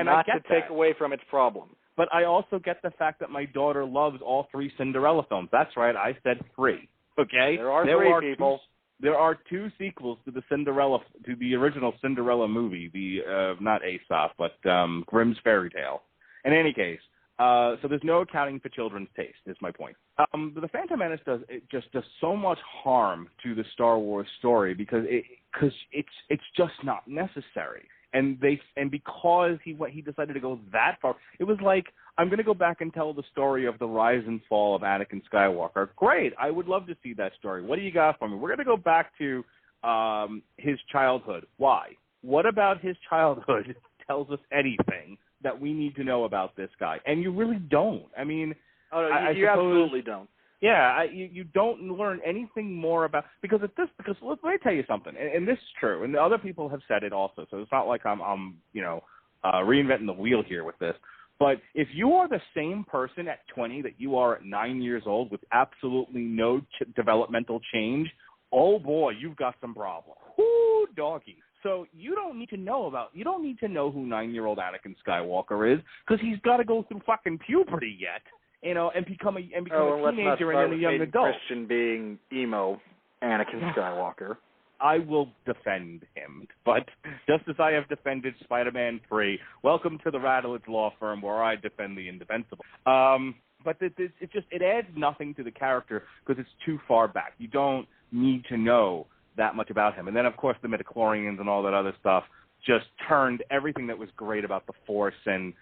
not I get to take away from its problem. But I also get the fact that my daughter loves all 3 Cinderella films. That's right, I said 3. Okay? There are 3 people. There are 2 sequels to the original Cinderella movie, not Aesop, but Grimm's Fairy Tale. In any case, so there's no accounting for children's taste, is my point. The Phantom Menace does so much harm to the Star Wars story because it's just not necessary. And because he decided to go that far, it was like, I'm going to go back and tell the story of the rise and fall of Anakin Skywalker. Great, I would love to see that story. What do you got for me? We're going to go back to his childhood. Why? What about his childhood tells us anything that we need to know about this guy? And you really don't. I mean, you absolutely don't. Yeah, you don't learn anything more about because let me tell you something, and this is true, and other people have said it also. So it's not like I'm reinventing the wheel here with this. But if you are the same person at 20 that you are at 9 years old with absolutely no developmental change, oh boy, you've got some problems. Whoo, doggy. So you don't need to know who 9-year-old Anakin Skywalker is because he's got to go through fucking puberty yet, and become a teenager and then a young adult. Christian being emo Anakin Skywalker. I will defend him. But just as I have defended Spider-Man 3, welcome to the Radulich law firm where I defend the indefensible. But it adds nothing to the character because it's too far back. You don't need to know that much about him. And then, of course, the midichlorians and all that other stuff just turned everything that was great about the Force and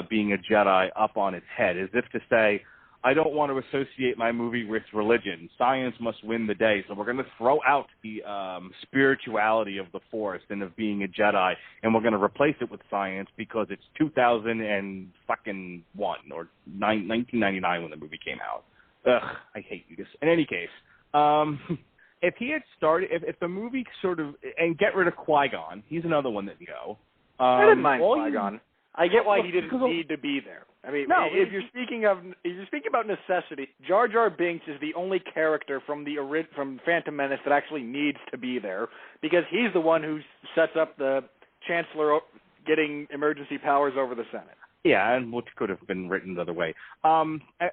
being a Jedi up on its head, as if to say, I don't want to associate my movie with religion. Science must win the day, so we're going to throw out the spirituality of the Force and of being a Jedi, and we're going to replace it with science because it's 2001 or 1999 when the movie came out. Ugh, I hate you. In any case, if he had started, if the movie sort of, and get rid of Qui-Gon, he's another one that you go. I didn't mind Qui-Gon. I get why he didn't need to be there. I mean, no, if you're speaking about necessity, Jar Jar Binks is the only character from Phantom Menace that actually needs to be there because he's the one who sets up the Chancellor getting emergency powers over the Senate. Yeah, and which could have been written the other way.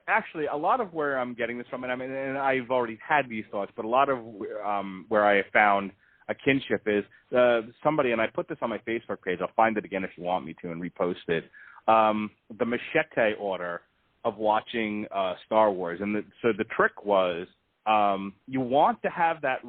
Actually, a lot of where I'm getting this from, and and I've already had these thoughts, but a lot of where I have found a kinship is somebody, and I put this on my Facebook page. I'll find it again if you want me to and repost it. The machete order of watching Star Wars, and so the trick was you want to have that.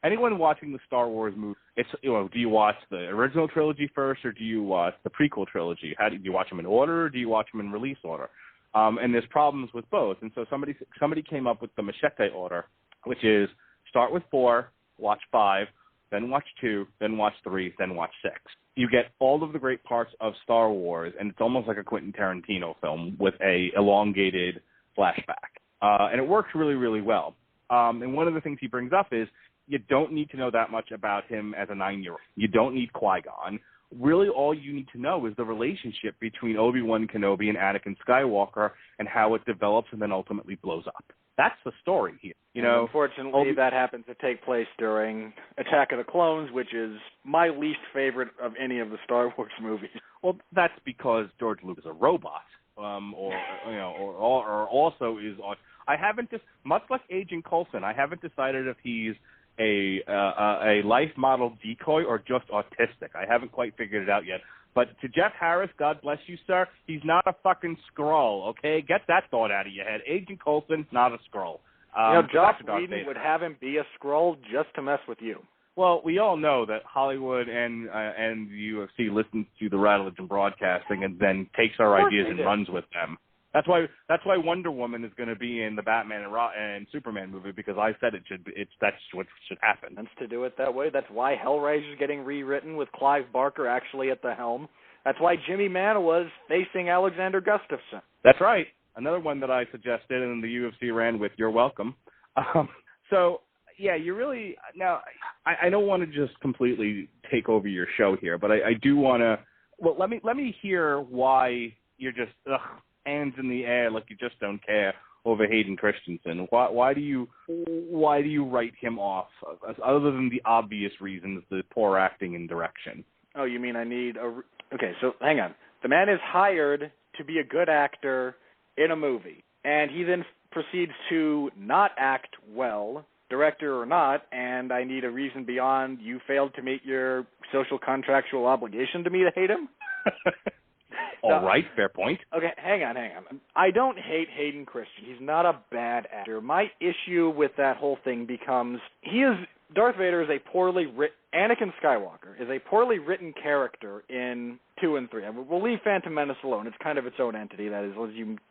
Anyone watching the Star Wars movie, it's do you watch the original trilogy first or do you watch the prequel trilogy? Do you watch them in order or do you watch them in release order? And there's problems with both. And so somebody came up with the machete order, which is start with 4. Watch 5, then watch 2, then watch 3, then watch 6. You get all of the great parts of Star Wars, and it's almost like a Quentin Tarantino film with a elongated flashback. And it works really, really well. And one of the things he brings up is you don't need to know that much about him as a 9-year-old. You don't need Qui-Gon. Really, all you need to know is the relationship between Obi-Wan Kenobi and Anakin Skywalker and how it develops and then ultimately blows up. That's the story here. Unfortunately, that happens to take place during Attack of the Clones, which is my least favorite of any of the Star Wars movies. Well, that's because George Lucas is a robot, or also is. I haven't much like Agent Coulson. I haven't decided if he's a life model decoy or just autistic. I haven't quite figured it out yet. But to Jeff Harris, God bless you, sir, he's not a fucking Skrull, okay? Get that thought out of your head. Agent Coulson, not a Skrull. Joss Whedon would have him be a Skrull just to mess with you. Well, we all know that Hollywood and the UFC listens to the Radulich and Broadcasting and then takes our ideas and runs with them. That's why Wonder Woman is going to be in the Batman and Superman movie because I said that's what should happen. That's to do it that way. That's why Hellraiser is getting rewritten with Clive Barker actually at the helm. That's why Jimmy Manoa is facing Alexander Gustafsson. That's right. Another one that I suggested and the UFC ran with. You're welcome. So yeah, you really now. I don't want to just completely take over your show here, but I do want to. Well, let me hear why you're just hands in the air like you just don't care over Hayden Christensen. Why do you write him off other than the obvious reasons, the poor acting and direction? Oh, you mean I need a... Okay, so hang on. The man is hired to be a good actor in a movie, and he then proceeds to not act well, director or not, and I need a reason beyond you failed to meet your social contractual obligation to me to hate him? All right, fair point. Okay, hang on. I don't hate Hayden Christensen. He's not a bad actor. My issue with that whole thing becomes Darth Vader is a poorly written... Anakin Skywalker is a poorly written character in 2 and 3. We'll leave Phantom Menace alone. It's kind of its own entity. That is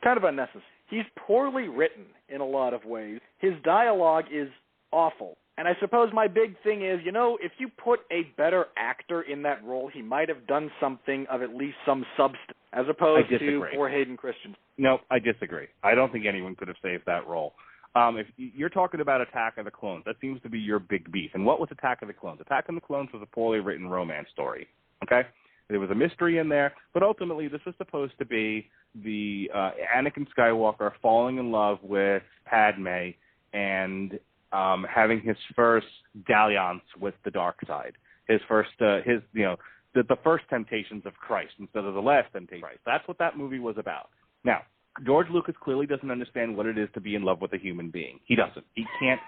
kind of unnecessary. He's poorly written in a lot of ways. His dialogue is awful. And I suppose my big thing is, if you put a better actor in that role, he might have done something of at least some substance, as opposed to poor Hayden Christensen. No, I disagree. I don't think anyone could have saved that role. If you're talking about Attack of the Clones, that seems to be your big beef. And what was Attack of the Clones? Attack of the Clones was a poorly written romance story, okay? There was a mystery in there, but ultimately this was supposed to be the Anakin Skywalker falling in love with Padme and having his first dalliance with the dark side, the first temptations of Christ instead of the last temptation of Christ. That's what that movie was about. Now, George Lucas clearly doesn't understand what it is to be in love with a human being. He doesn't. He can't.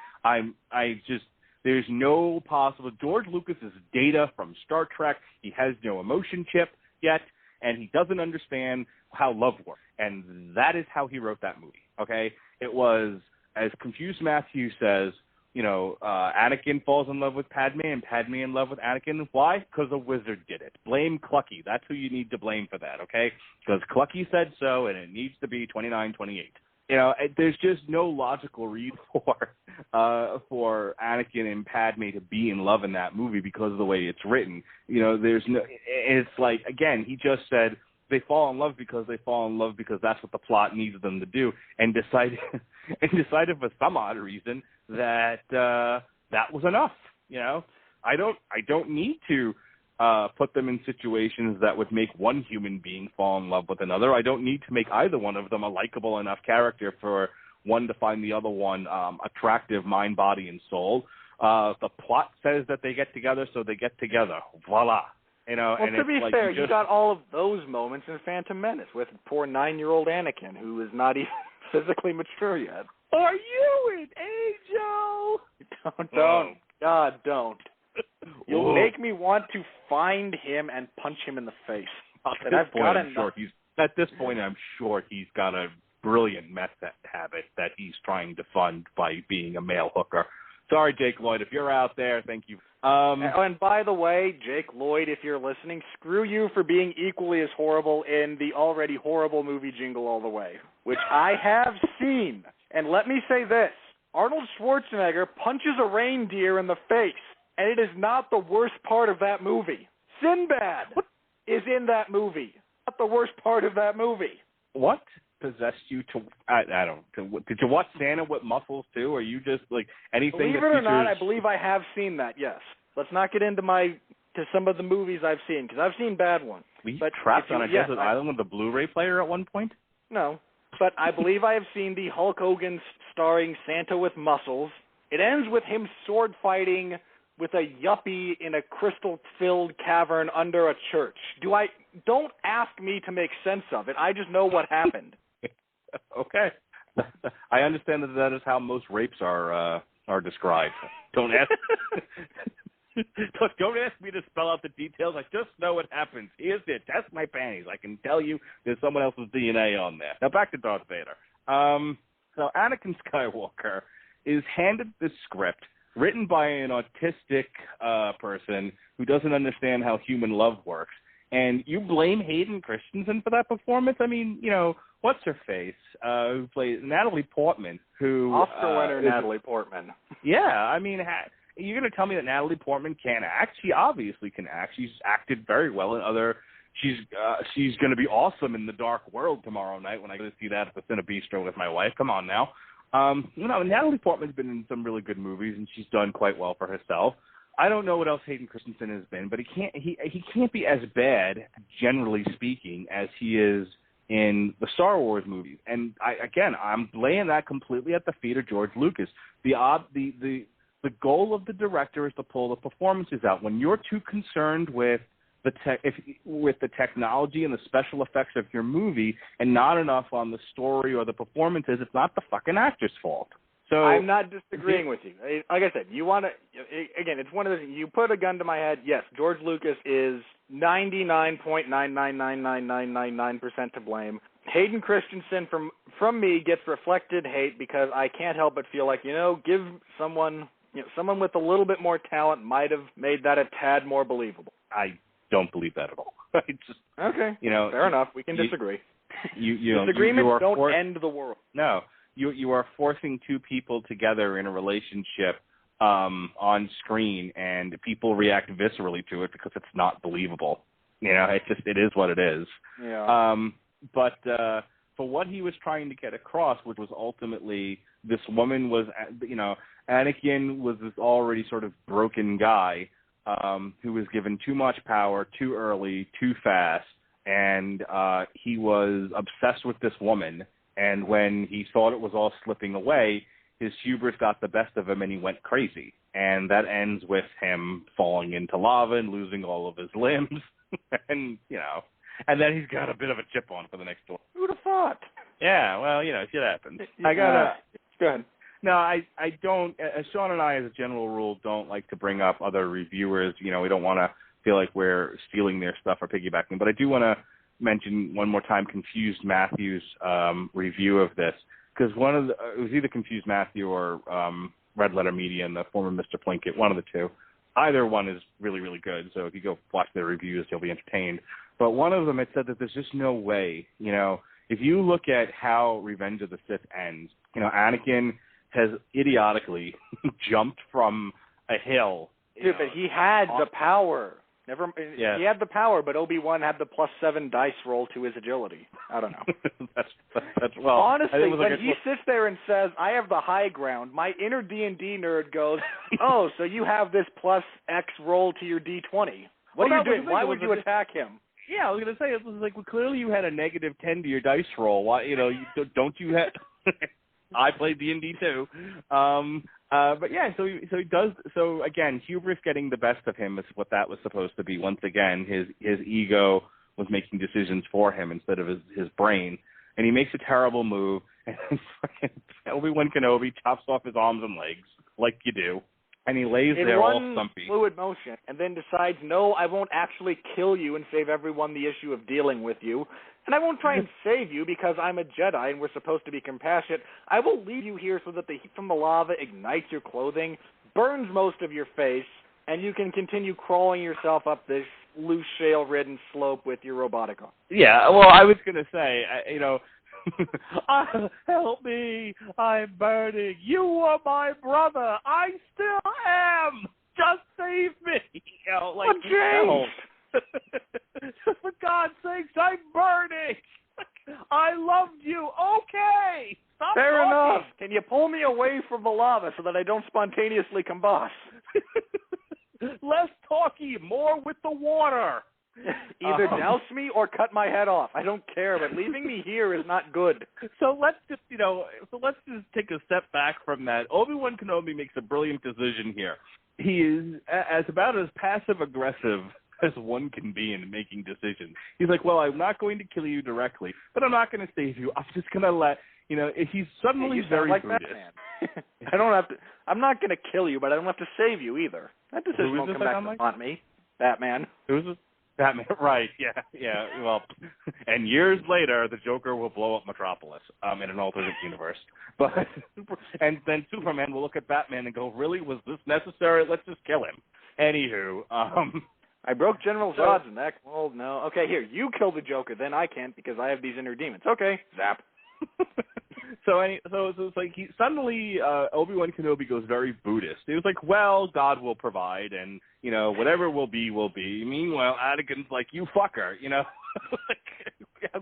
There's no possible. George Lucas is Data from Star Trek. He has no emotion chip yet, and he doesn't understand how love works. And that is how he wrote that movie, okay? It was, as Confused Matthew says, Anakin falls in love with Padme and Padme in love with Anakin. Why? Because a wizard did it. Blame Clucky. That's who you need to blame for that, okay? Because Clucky said so, and it needs to be 29-28. There's just no logical read for Anakin and Padme to be in love in that movie because of the way it's written. There's no. It's like, again, he just said they fall in love because that's what the plot needs them to do, and decided for some odd reason that that was enough. I don't need to put them in situations that would make one human being fall in love with another. I don't need to make either one of them a likable enough character for one to find the other one attractive, mind, body, and soul. The plot says that they get together, so they get together. Voila. Well, and to be like fair, you got all of those moments in Phantom Menace with poor 9-year-old Anakin, who is not even physically mature yet. Are you an angel? Don't. God, don't. You'll Whoa. make me want to find him and punch him in the face. At this point, I'm sure he's got a brilliant meth habit that he's trying to fund by being a male hooker. Sorry, Jake Lloyd, if you're out there, thank you. And by the way, Jake Lloyd, if you're listening, screw you for being equally as horrible in the already horrible movie Jingle All the Way, which I have seen. And let me say this, Arnold Schwarzenegger punches a reindeer in the face, and it is not the worst part of that movie. Sinbad is in that movie. Not the worst part of that movie. What possessed you to? Did you watch Santa with Muscles too? Or you just like anything? Believe it or not, I believe I have seen that. Yes. Let's not get into some of the movies I've seen because I've seen bad ones. Were you trapped on a desert island with a Blu-ray player at one point? No, but I believe I have seen the Hulk Hogan starring Santa with Muscles. It ends with him sword fighting with a yuppie in a crystal-filled cavern under a church. Don't ask me to make sense of it. I just know what happened. Okay. I understand that is how most rapes are described. Don't ask Don't ask me to spell out the details. I just know what happens. Here's it. Test my panties. I can tell you there's someone else's DNA on there. Now back to Darth Vader. So Anakin Skywalker is handed this script written by an autistic person who doesn't understand how human love works. And you blame Hayden Christensen for that performance? I mean, what's her face? Who plays Natalie Portman, who Oscar winner Natalie Portman. Yeah, I mean, you're going to tell me that Natalie Portman can't act? She obviously can act. She's acted very well in other. She's going to be awesome in The Dark World tomorrow night when I go to see that at the Cine Bistro with my wife. Come on now. Natalie Portman's been in some really good movies, and she's done quite well for herself. I don't know what else Hayden Christensen has been, but he can't be as bad, generally speaking, as he is in the Star Wars movies. And I'm laying that completely at the feet of George Lucas. The goal of the director is to pull the performances out. When you're too concerned with the technology and the special effects of your movie and not enough on the story or the performances, it's not the fucking actor's fault. So I'm not disagreeing with you. Like I said, it's one of those, you put a gun to my head, yes, George Lucas is 99.9999999% to blame. Hayden Christensen from me gets reflected hate because I can't help but feel like, give someone with a little bit more talent might have made that a tad more believable. I don't believe that at all. Okay. Fair enough. We can disagree. Disagreements don't end the world. No. You are forcing two people together in a relationship on screen, and people react viscerally to it because it's not believable. It is what it is. Yeah. But for what he was trying to get across, which was ultimately this woman was, Anakin was this already sort of broken guy who was given too much power too early, too fast, and he was obsessed with this woman. And when he thought it was all slipping away, his hubris got the best of him and he went crazy. And that ends with him falling into lava and losing all of his limbs. and then he's got a bit of a chip on for the next one. Who'd have thought? Yeah, well, shit happens. Go ahead. No, I don't. Sean and I, as a general rule, don't like to bring up other reviewers. We don't want to feel like we're stealing their stuff or piggybacking. But I do want to mention one more time Confused Matthew's review of this, because it was either Confused Matthew or Red Letter Media and the former Mr. Plinkett, one of the two. Either one is really, really good. So if you go watch their reviews, you'll be entertained. But one of them had said that there's just no way, if you look at how Revenge of the Sith ends, Anakin has idiotically jumped from a hill. Dude, but he had the power. Yeah. He had the power, but Obi-Wan had the +7 dice roll to his agility. I don't know. that's well. Honestly, when he sits there and says, "I have the high ground," my inner D&D nerd goes, "Oh, so you have this +X roll to your D20? What are you doing? Why would you attack him?" Yeah, I was gonna say it was like, well, clearly you had a -10 to your dice roll. Why, don't you have? I played D&D too. But yeah, so he does. So again, hubris getting the best of him is what that was supposed to be. Once again, his ego was making decisions for him instead of his brain, and he makes a terrible move. And Obi-Wan Kenobi chops off his arms and legs like you do, and he lays there all stumpy. In fluid motion, and then decides, no, I won't actually kill you and save everyone the issue of dealing with you. And I won't try and save you because I'm a Jedi and we're supposed to be compassionate. I will leave you here so that the heat from the lava ignites your clothing, burns most of your face, and you can continue crawling yourself up this loose, shale-ridden slope with your robotic arm. Yeah, well, I was going to say, help me, I'm burning. You are my brother. I still am. Just save me. What changed? For God's sakes, I'm burning. I loved you. Okay. Stop Fair talking. enough. Can you pull me away from the lava so that I don't spontaneously combust? Less talky, more with the water. Either douse me or cut my head off. I don't care, but leaving me here is not good. So let's just, take a step back from that. Obi-Wan Kenobi makes a brilliant decision here. He is about as passive-aggressive as one can be in making decisions. He's like, well, I'm not going to kill you directly, but I'm not going to save you. I'm just going to let, he's suddenly very like Buddhist. Batman. I'm not going to kill you, but I don't have to save you either. That decision won't come back to haunt me. Batman. Who's this? Batman, right, yeah, well, and years later, the Joker will blow up Metropolis in an alternate universe. And then Superman will look at Batman and go, really, was this necessary? Let's just kill him. Anywho, I broke General Zod's neck. Well, no. Okay, here, you kill the Joker, then I can't because I have these inner demons. Okay, zap. So it's like suddenly Obi-Wan Kenobi goes very Buddhist. He was like, well, God will provide, and, whatever will be, will be. Meanwhile, Anakin's like, you fucker,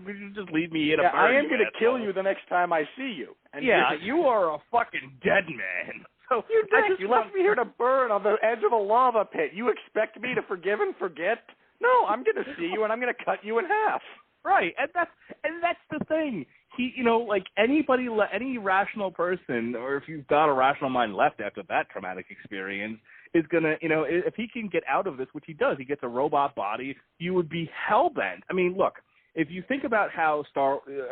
would you just leave me in a burn? I am going to kill you the next time I see you. And you are a fucking dead man. So you dick, you left me here to burn on the edge of a lava pit. You expect me to forgive and forget? No, I'm going to see you, and I'm going to cut you in half. Right, and that's the thing. He, any rational person, or if you've got a rational mind left after that traumatic experience, is gonna, if he can get out of this, which he does, he gets a robot body, you would be hellbent. I mean, look, if you think about how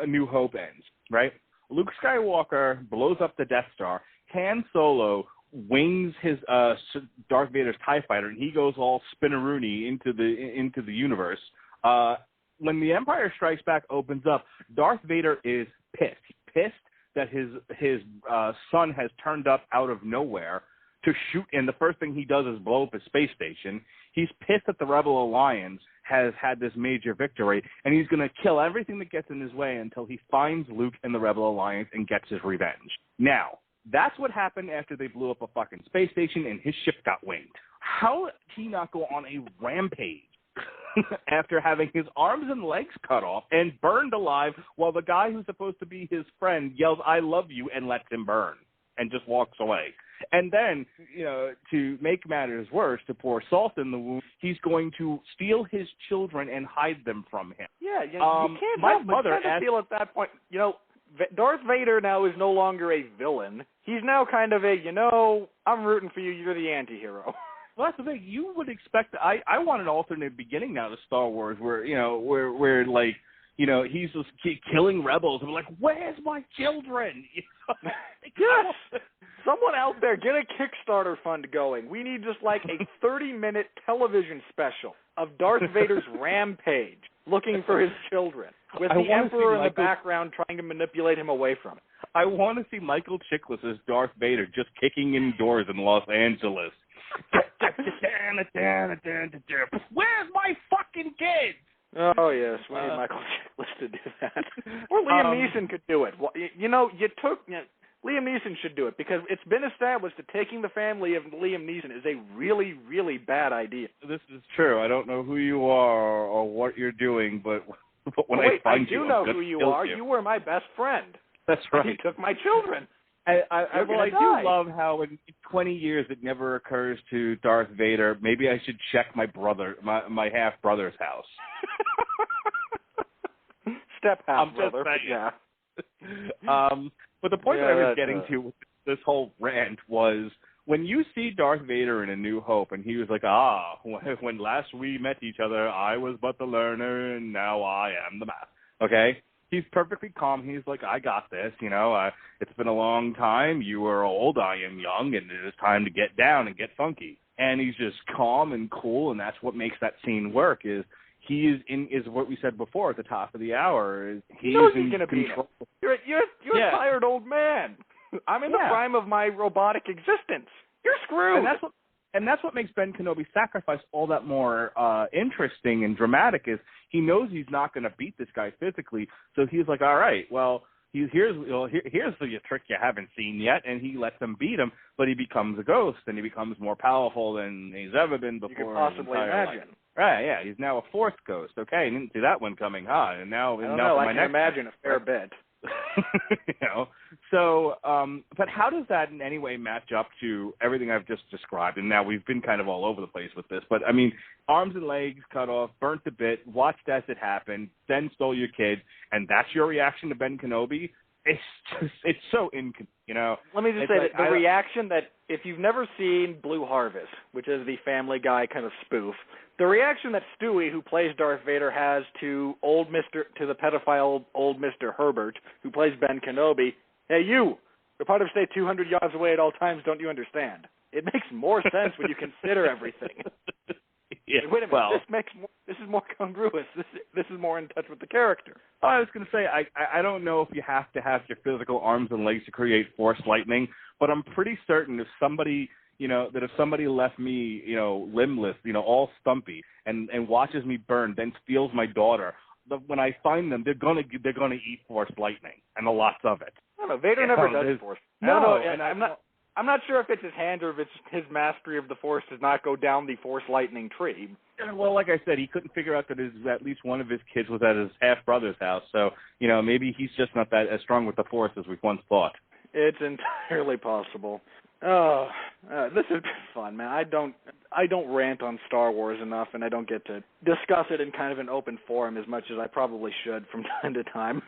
A New Hope ends, right? Luke Skywalker blows up the Death Star. Han Solo wings his Darth Vader's TIE fighter, and he goes all spinneroony into the universe. When The Empire Strikes Back opens up, Darth Vader is pissed. He's pissed that his son has turned up out of nowhere to shoot, and the first thing he does is blow up his space station. He's pissed that the Rebel Alliance has had this major victory, and he's going to kill everything that gets in his way until he finds Luke and the Rebel Alliance and gets his revenge. Now, that's what happened after they blew up a fucking space station and his ship got winged. How did he not go on a rampage after having his arms and legs cut off and burned alive while the guy who's supposed to be his friend yells, I love you, and lets him burn and just walks away? And then, to make matters worse, to pour salt in the wound, he's going to steal his children and hide them from him. Yeah, you can't help but feel at that point, Darth Vader now is no longer a villain. He's now kind of a, I'm rooting for you, you're the anti-hero. Well, that's the thing. You would expect. I want an alternate beginning now to Star Wars, where he's just killing rebels and like, where's my children? Yes. out there, get a Kickstarter fund going. We need just like a 30-minute television special of Darth Vader's rampage looking for his children, with the Emperor in the background trying to manipulate him away from it. I want to see Michael Chiklis as Darth Vader just kicking in doors in Los Angeles. Where's my fucking kids? Oh, yes, we need Michael Chiklis to do that. Or Liam Neeson could do it. Well, Liam Neeson should do it, because it's been established that taking the family of Liam Neeson is a really, really bad idea. This is true. I don't know who you are or what you're doing, but when I find you, I do know who you are. You were my best friend. That's right. He took my children. I do love how in 20 years it never occurs to Darth Vader, maybe I should check my half-brother's house. Step half-brother. Yeah. But the point that I was getting to with this whole rant was, when you see Darth Vader in A New Hope, and he was like, when last we met each other, I was but the learner, and now I am the master. Okay? He's perfectly calm. He's like, I got this, it's been a long time. You are old, I am young, and it is time to get down and get funky. And he's just calm and cool, and that's what makes that scene work, is what we said before at the top of the hour. Is he's in control. You're a tired old man. I'm in the prime of my robotic existence. You're screwed. And that's what makes Ben Kenobi's sacrifice all that more interesting and dramatic, is he knows he's not going to beat this guy physically, so he's like, all right, well, here's the trick you haven't seen yet, and he lets them beat him, but he becomes a ghost, and he becomes more powerful than he's ever been before. You can possibly imagine. Life. Right, yeah, he's now a fourth ghost. Okay, I didn't see that one coming, huh? And now, I can imagine a fair bit. So, but how does that in any way match up to everything I've just described? And now we've been kind of all over the place with this, but I mean, arms and legs cut off, burnt a bit, watched as it happened, then stole your kid, and that's your reaction to Ben Kenobi? It's so Let me just say that the reaction that, if you've never seen Blue Harvest, which is the Family Guy kind of spoof, the reaction that Stewie, who plays Darth Vader, has to the pedophile old Mr. Herbert, who plays Ben Kenobi, hey, you're part of stay 200 yards away at all times, don't you understand? It makes more sense when you consider everything. Yeah, wait a minute, this is more congruous. This is more in touch with the character. I was going to say, I don't know if you have to have your physical arms and legs to create force lightning, but I'm pretty certain if somebody left me, limbless, all stumpy, and watches me burn, then steals my daughter, when I find them, they're gonna eat force lightning, and lots of it. I don't know. Vader never does force. No, I'm not sure if it's his hand or if it's his mastery of the Force does not go down the Force lightning tree. Well, like I said, he couldn't figure out that at least one of his kids was at his half-brother's house, so, maybe he's just not that as strong with the Force as we once thought. It's entirely possible. Oh, this has been fun, man. I don't rant on Star Wars enough, and I don't get to discuss it in kind of an open forum as much as I probably should from time to time.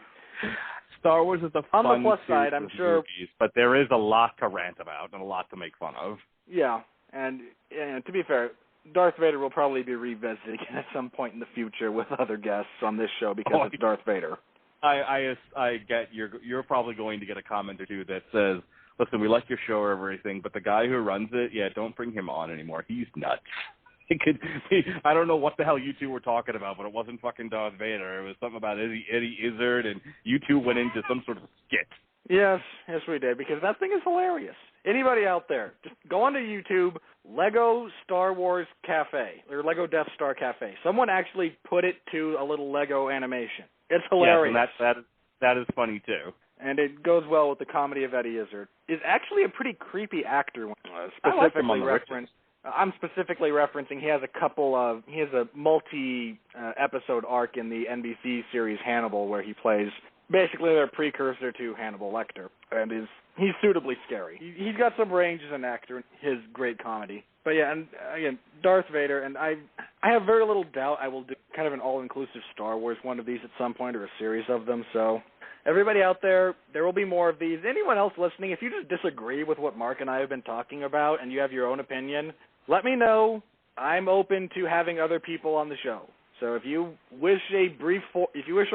Star Wars is a fun on the plus side, I'm sure, movies, but there is a lot to rant about and a lot to make fun of. Yeah, and to be fair, Darth Vader will probably be revisited at some point in the future with other guests on this show because it's Darth Vader. I get you're probably going to get a comment or two that says, listen, we like your show or everything, but the guy who runs it, don't bring him on anymore. He's nuts. I don't know what the hell you two were talking about, but it wasn't fucking Darth Vader. It was something about Eddie Izzard, and you two went into some sort of skit. Yes, we did, because that thing is hilarious. Anybody out there, just go onto YouTube, Lego Star Wars Cafe, or Lego Death Star Cafe. Someone actually put it to a little Lego animation. It's hilarious. Yes, and that is funny, too. And it goes well with the comedy of Eddie Izzard. Is actually a pretty creepy actor. I'm specifically referencing he has a multi-episode arc in the NBC series Hannibal, where he plays basically their precursor to Hannibal Lecter, and he's suitably scary. He's got some range as an actor in his great comedy. But yeah, and again, Darth Vader, and I have very little doubt I will do kind of an all-inclusive Star Wars one of these at some point, or a series of them, so everybody out there will be more of these. Anyone else listening, if you just disagree with what Mark and I have been talking about and you have your own opinion, let me know. I'm open to having other people on the show. So if you wish a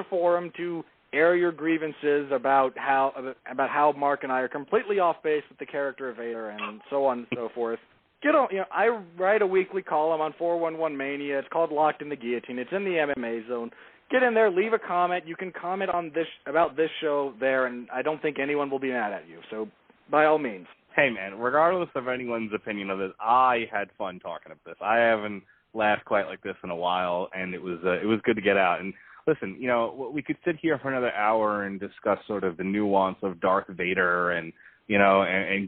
forum to air your grievances about how Mark and I are completely off base with the character of Vader and so on and so forth. Get on, I write a weekly column on 411 Mania. It's called Locked in the Guillotine. It's in the MMA zone. Get in there, leave a comment. You can comment on about this show there, and I don't think anyone will be mad at you. So, by all means. Hey, man, regardless of anyone's opinion of this, I had fun talking about this. I haven't laughed quite like this in a while, and it was good to get out. And listen, we could sit here for another hour and discuss sort of the nuance of Darth Vader and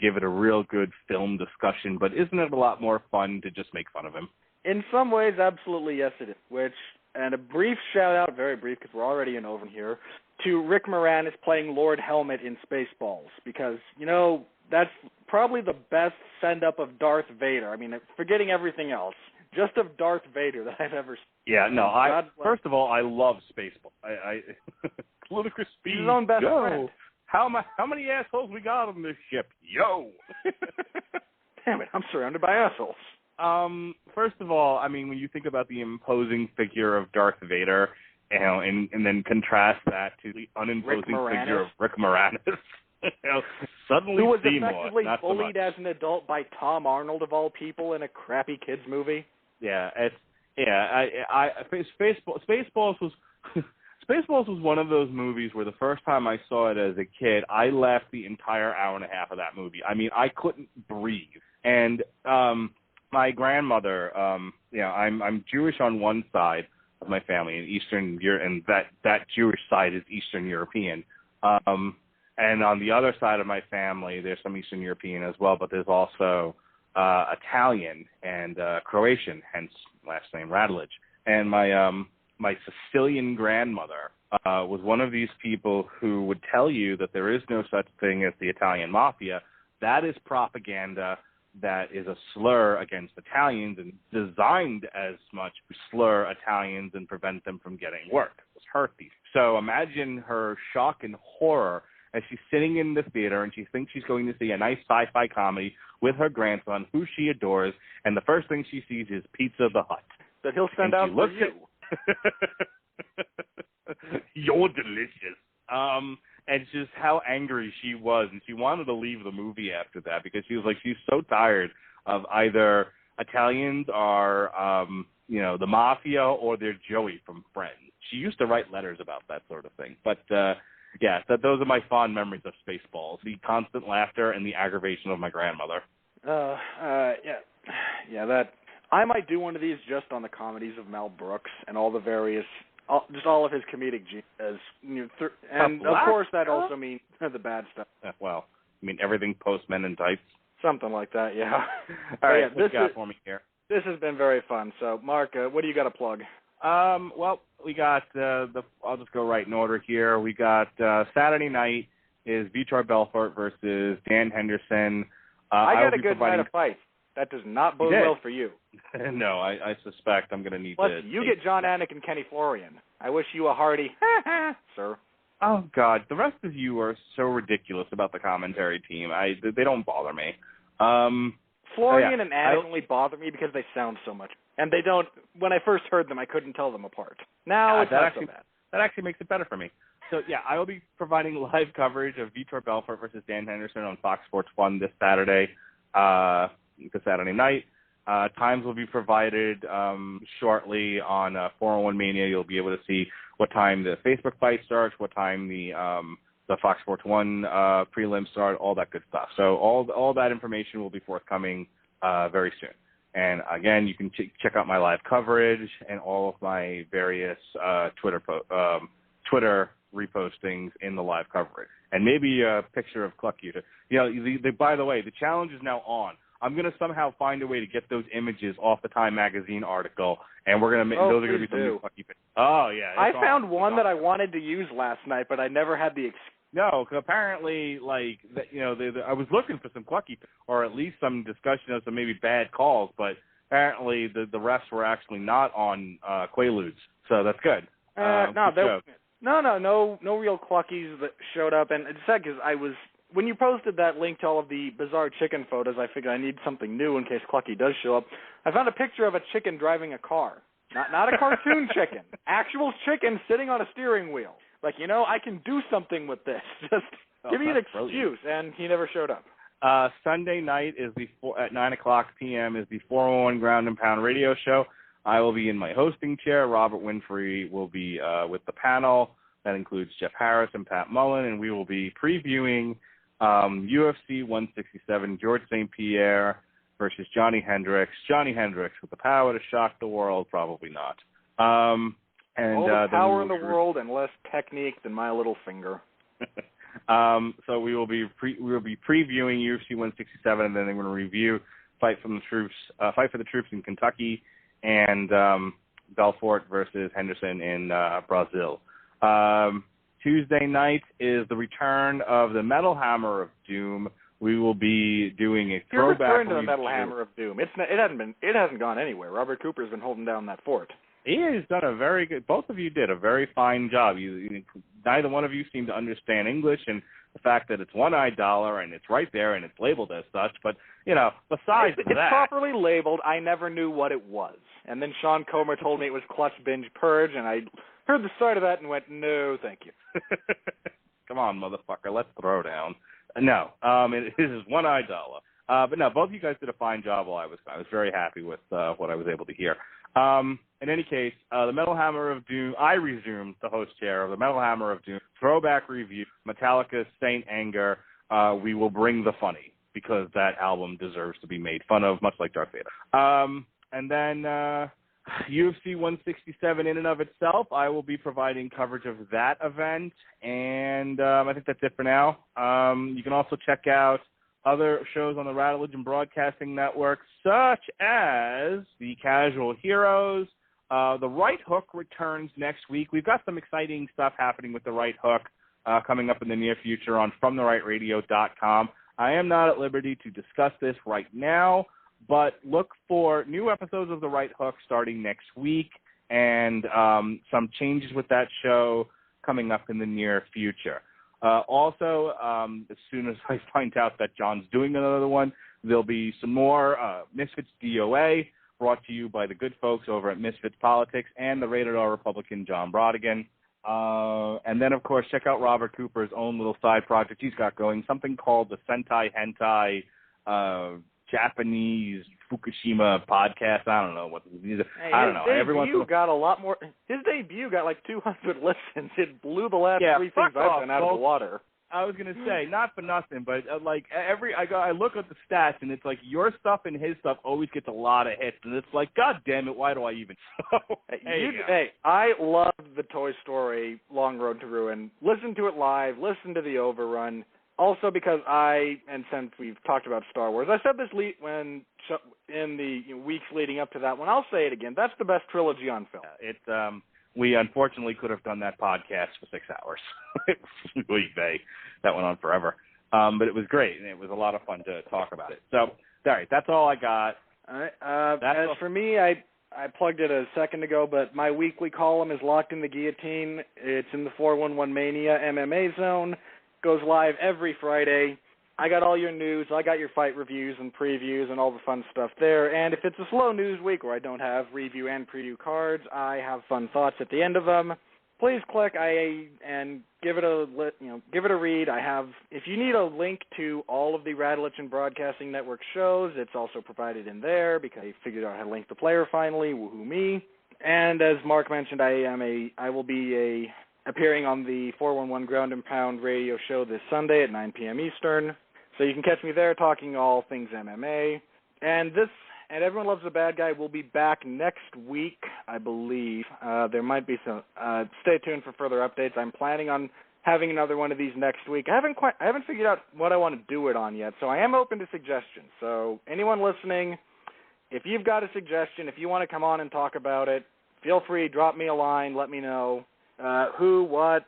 give it a real good film discussion, but isn't it a lot more fun to just make fun of him? In some ways, absolutely, yes, it is. And a brief shout-out, very brief, because we're already in over here, to Rick Moranis playing Lord Helmet in Spaceballs, because, that's probably the best send-up of Darth Vader. I mean, forgetting everything else, just of Darth Vader that I've ever seen. Yeah, no, first of all, I love Spaceballs. Ludicrous speed, his own best friend. How many assholes we got on this ship? Yo! Damn it, I'm surrounded by assholes. First of all, I mean, when you think about the imposing figure of Darth Vader, and then contrast that to the unimposing figure of Rick Moranis, suddenly who was Seymour, effectively not bullied so much. as an adult by Tom Arnold of all people in a crappy kids movie. Yeah, Spaceballs was Spaceballs was one of those movies where the first time I saw it as a kid, I laughed the entire hour and a half of that movie. I mean, I couldn't breathe. And my grandmother, I'm Jewish on one side of my family, and that Jewish side is Eastern European. And on the other side of my family, there's some Eastern European as well, but there's also Italian and Croatian, hence last name Radulich. And my Sicilian grandmother was one of these people who would tell you that there is no such thing as the Italian mafia. That is propaganda. That is a slur against Italians and designed as much to slur Italians and prevent them from getting work. It was her thesis. So imagine her shock and horror as she's sitting in the theater and she thinks she's going to see a nice sci-fi comedy with her grandson, who she adores, and the first thing she sees is Pizza the Hut. That he'll send out for you. You're delicious. And just how angry she was, and she wanted to leave the movie after that because she was like, she's so tired of either Italians or, the mafia or they're Joey from Friends. She used to write letters about that sort of thing. But, those are my fond memories of Spaceballs, the constant laughter and the aggravation of my grandmother. That I might do one of these just on the comedies of Mel Brooks and all the various, just all of his comedic genius. And of course that also means the bad stuff. Well, I mean everything post Men in Tights. Something like that, yeah. All right, what you got for me here? This has been very fun. So, Mark, what do you got to plug? Well, we got I'll just go right in order here. We got Saturday night is Vitor Belfort versus Dan Henderson. I got a good night of fights. That does not bode well for you. No, I suspect I'm going to need to. You get John Anik and Kenny Florian. I wish you a hearty, sir. Oh, God. The rest of you are so ridiculous about the commentary team. They don't bother me. Florian and Anik only bother me because they sound so much. And they don't, when I first heard them, I couldn't tell them apart. Now it's not so bad. That actually makes it better for me. So, I will be providing live coverage of Vitor Belfort versus Dan Henderson on Fox Sports 1 this Saturday. The Saturday night. Times will be provided shortly on 401 Mania. You'll be able to see what time the Facebook fight starts, what time the Fox Sports 1 prelims start, all that good stuff. So all that information will be forthcoming very soon. And again, you can check out my live coverage and all of my various Twitter repostings in the live coverage, and maybe a picture of Clucky. By the way, the challenge is now on. I'm going to somehow find a way to get those images off the Time Magazine article, and we're going to make those are going to be some new Clucky pictures. Oh, yeah. I found one that I wanted to use last night, but I never had the No, apparently, I was looking for some Clucky, or at least some discussion of some maybe bad calls, but apparently the refs were actually not on Quaaludes, so that's good. No real Cluckies that showed up, and it's sad because when you posted that link to all of the bizarre chicken photos, I figured I need something new in case Clucky does show up. I found a picture of a chicken driving a car. Not a cartoon chicken. Actual chicken sitting on a steering wheel. Like, I can do something with this. Just give me an excuse. Brilliant. And he never showed up. Sunday night is at 9:00 p.m. is the 411 Ground and Pound radio show. I will be in my hosting chair. Robert Winfree will be with the panel. That includes Jeff Harris and Pat Mullen, and we will be previewing UFC 167, George St. Pierre versus Johnny Hendricks. Johnny Hendricks with the power to shock the world, probably not. All the power in the world and less technique than my little finger. So we will be previewing UFC 167, and then they're going to review Fight for the Troops in Kentucky and Belfort versus Henderson in Brazil. Tuesday night is the return of the Metal Hammer of Doom. We will be doing a throwback. Your return to the Metal Hammer of Doom. It hasn't gone anywhere. Robert Cooper's been holding down that fort. He has done a very good. Both of you did a very fine job. Neither one of you seem to understand English, and the fact that it's one-eyed dollar and it's right there and it's labeled as such. But besides it's that, properly labeled. I never knew what it was, and then Sean Comer told me it was Clutch Binge Purge, and I heard the start of that and went, no, thank you. Come on, motherfucker, let's throw down. No, it is one-eyed dollar. But no, both of you guys did a fine job while I was very happy with what I was able to hear. In any case, the Metal Hammer of Doom, I resumed the host chair of the Metal Hammer of Doom throwback review, Metallica's Saint Anger. We will bring the funny, because that album deserves to be made fun of, much like Darth Vader. And then UFC 167 in and of itself, I will be providing coverage of that event, and I think that's it for now. You can also check out other shows on the Radulich and Broadcasting Network, such as The Casual Heroes. The Right Hook returns next week. We've got some exciting stuff happening with The Right Hook coming up in the near future on FromTheRightRadio.com. I am not at liberty to discuss this right now, but look for new episodes of The Right Hook starting next week, and some changes with that show coming up in the near future. Also, as soon as I find out that John's doing another one, there'll be some more Misfits DOA brought to you by the good folks over at Misfits Politics and the Rated R Republican John Brodigan. And then, of course, check out Robert Cooper's own little side project he's got going, something called the Sentai Hentai Japanese Fukushima podcast. I don't know what these are. Hey, I don't know. His got a lot more. His debut got like 200 listens. It blew the last three things I've been out of the water. I was gonna say, not for nothing, but I look at the stats and it's like your stuff and his stuff always gets a lot of hits, and it's like, God damn it, why do I even? Hey, I love the Toy Story Long Road to Ruin. Listen to it live. Listen to the Overrun. Also, because and since we've talked about Star Wars, I said this in the weeks leading up to that one. I'll say it again. That's the best trilogy on film. We unfortunately could have done that podcast for 6 hours. That went on forever. But it was great, and it was a lot of fun to talk about it. So, all right, that's all I got. All right. For me, I plugged it a second ago, but my weekly column is Locked in the Guillotine. It's in the 411 Mania MMA zone. Goes live every Friday. I got all your news. I got your fight reviews and previews and all the fun stuff there. And if it's a slow news week where I don't have review and preview cards, I have fun thoughts at the end of them. Please click and give it a read. If you need a link to all of the Radulich and Broadcasting Network shows, it's also provided in there because I figured out how to link the player finally. Woohoo me! And as Mark mentioned, I will be appearing on the 411 Ground and Pound radio show this Sunday at 9 p.m. Eastern. So you can catch me there talking all things MMA. And Everyone Loves a Bad Guy will be back next week, I believe. There might be some. Stay tuned for further updates. I'm planning on having another one of these next week. I haven't figured out what I want to do it on yet, so I am open to suggestions. So anyone listening, if you've got a suggestion, if you want to come on and talk about it, feel free, drop me a line, let me know. Who, what,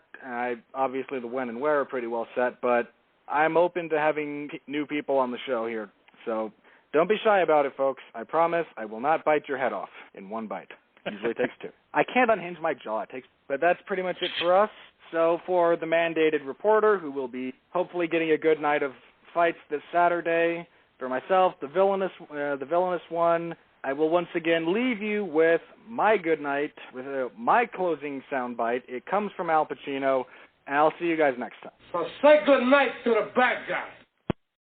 obviously the when and where are pretty well set, but I'm open to having new people on the show here. So don't be shy about it, folks. I promise I will not bite your head off in one bite. Usually it takes two. I can't unhinge my jaw. But that's pretty much it for us. So for the mandated reporter, who will be hopefully getting a good night of fights this Saturday, for myself, the villainous one, I will once again leave you with my good night, with my closing soundbite. It comes from Al Pacino, and I'll see you guys next time. So say good night to the bad guy.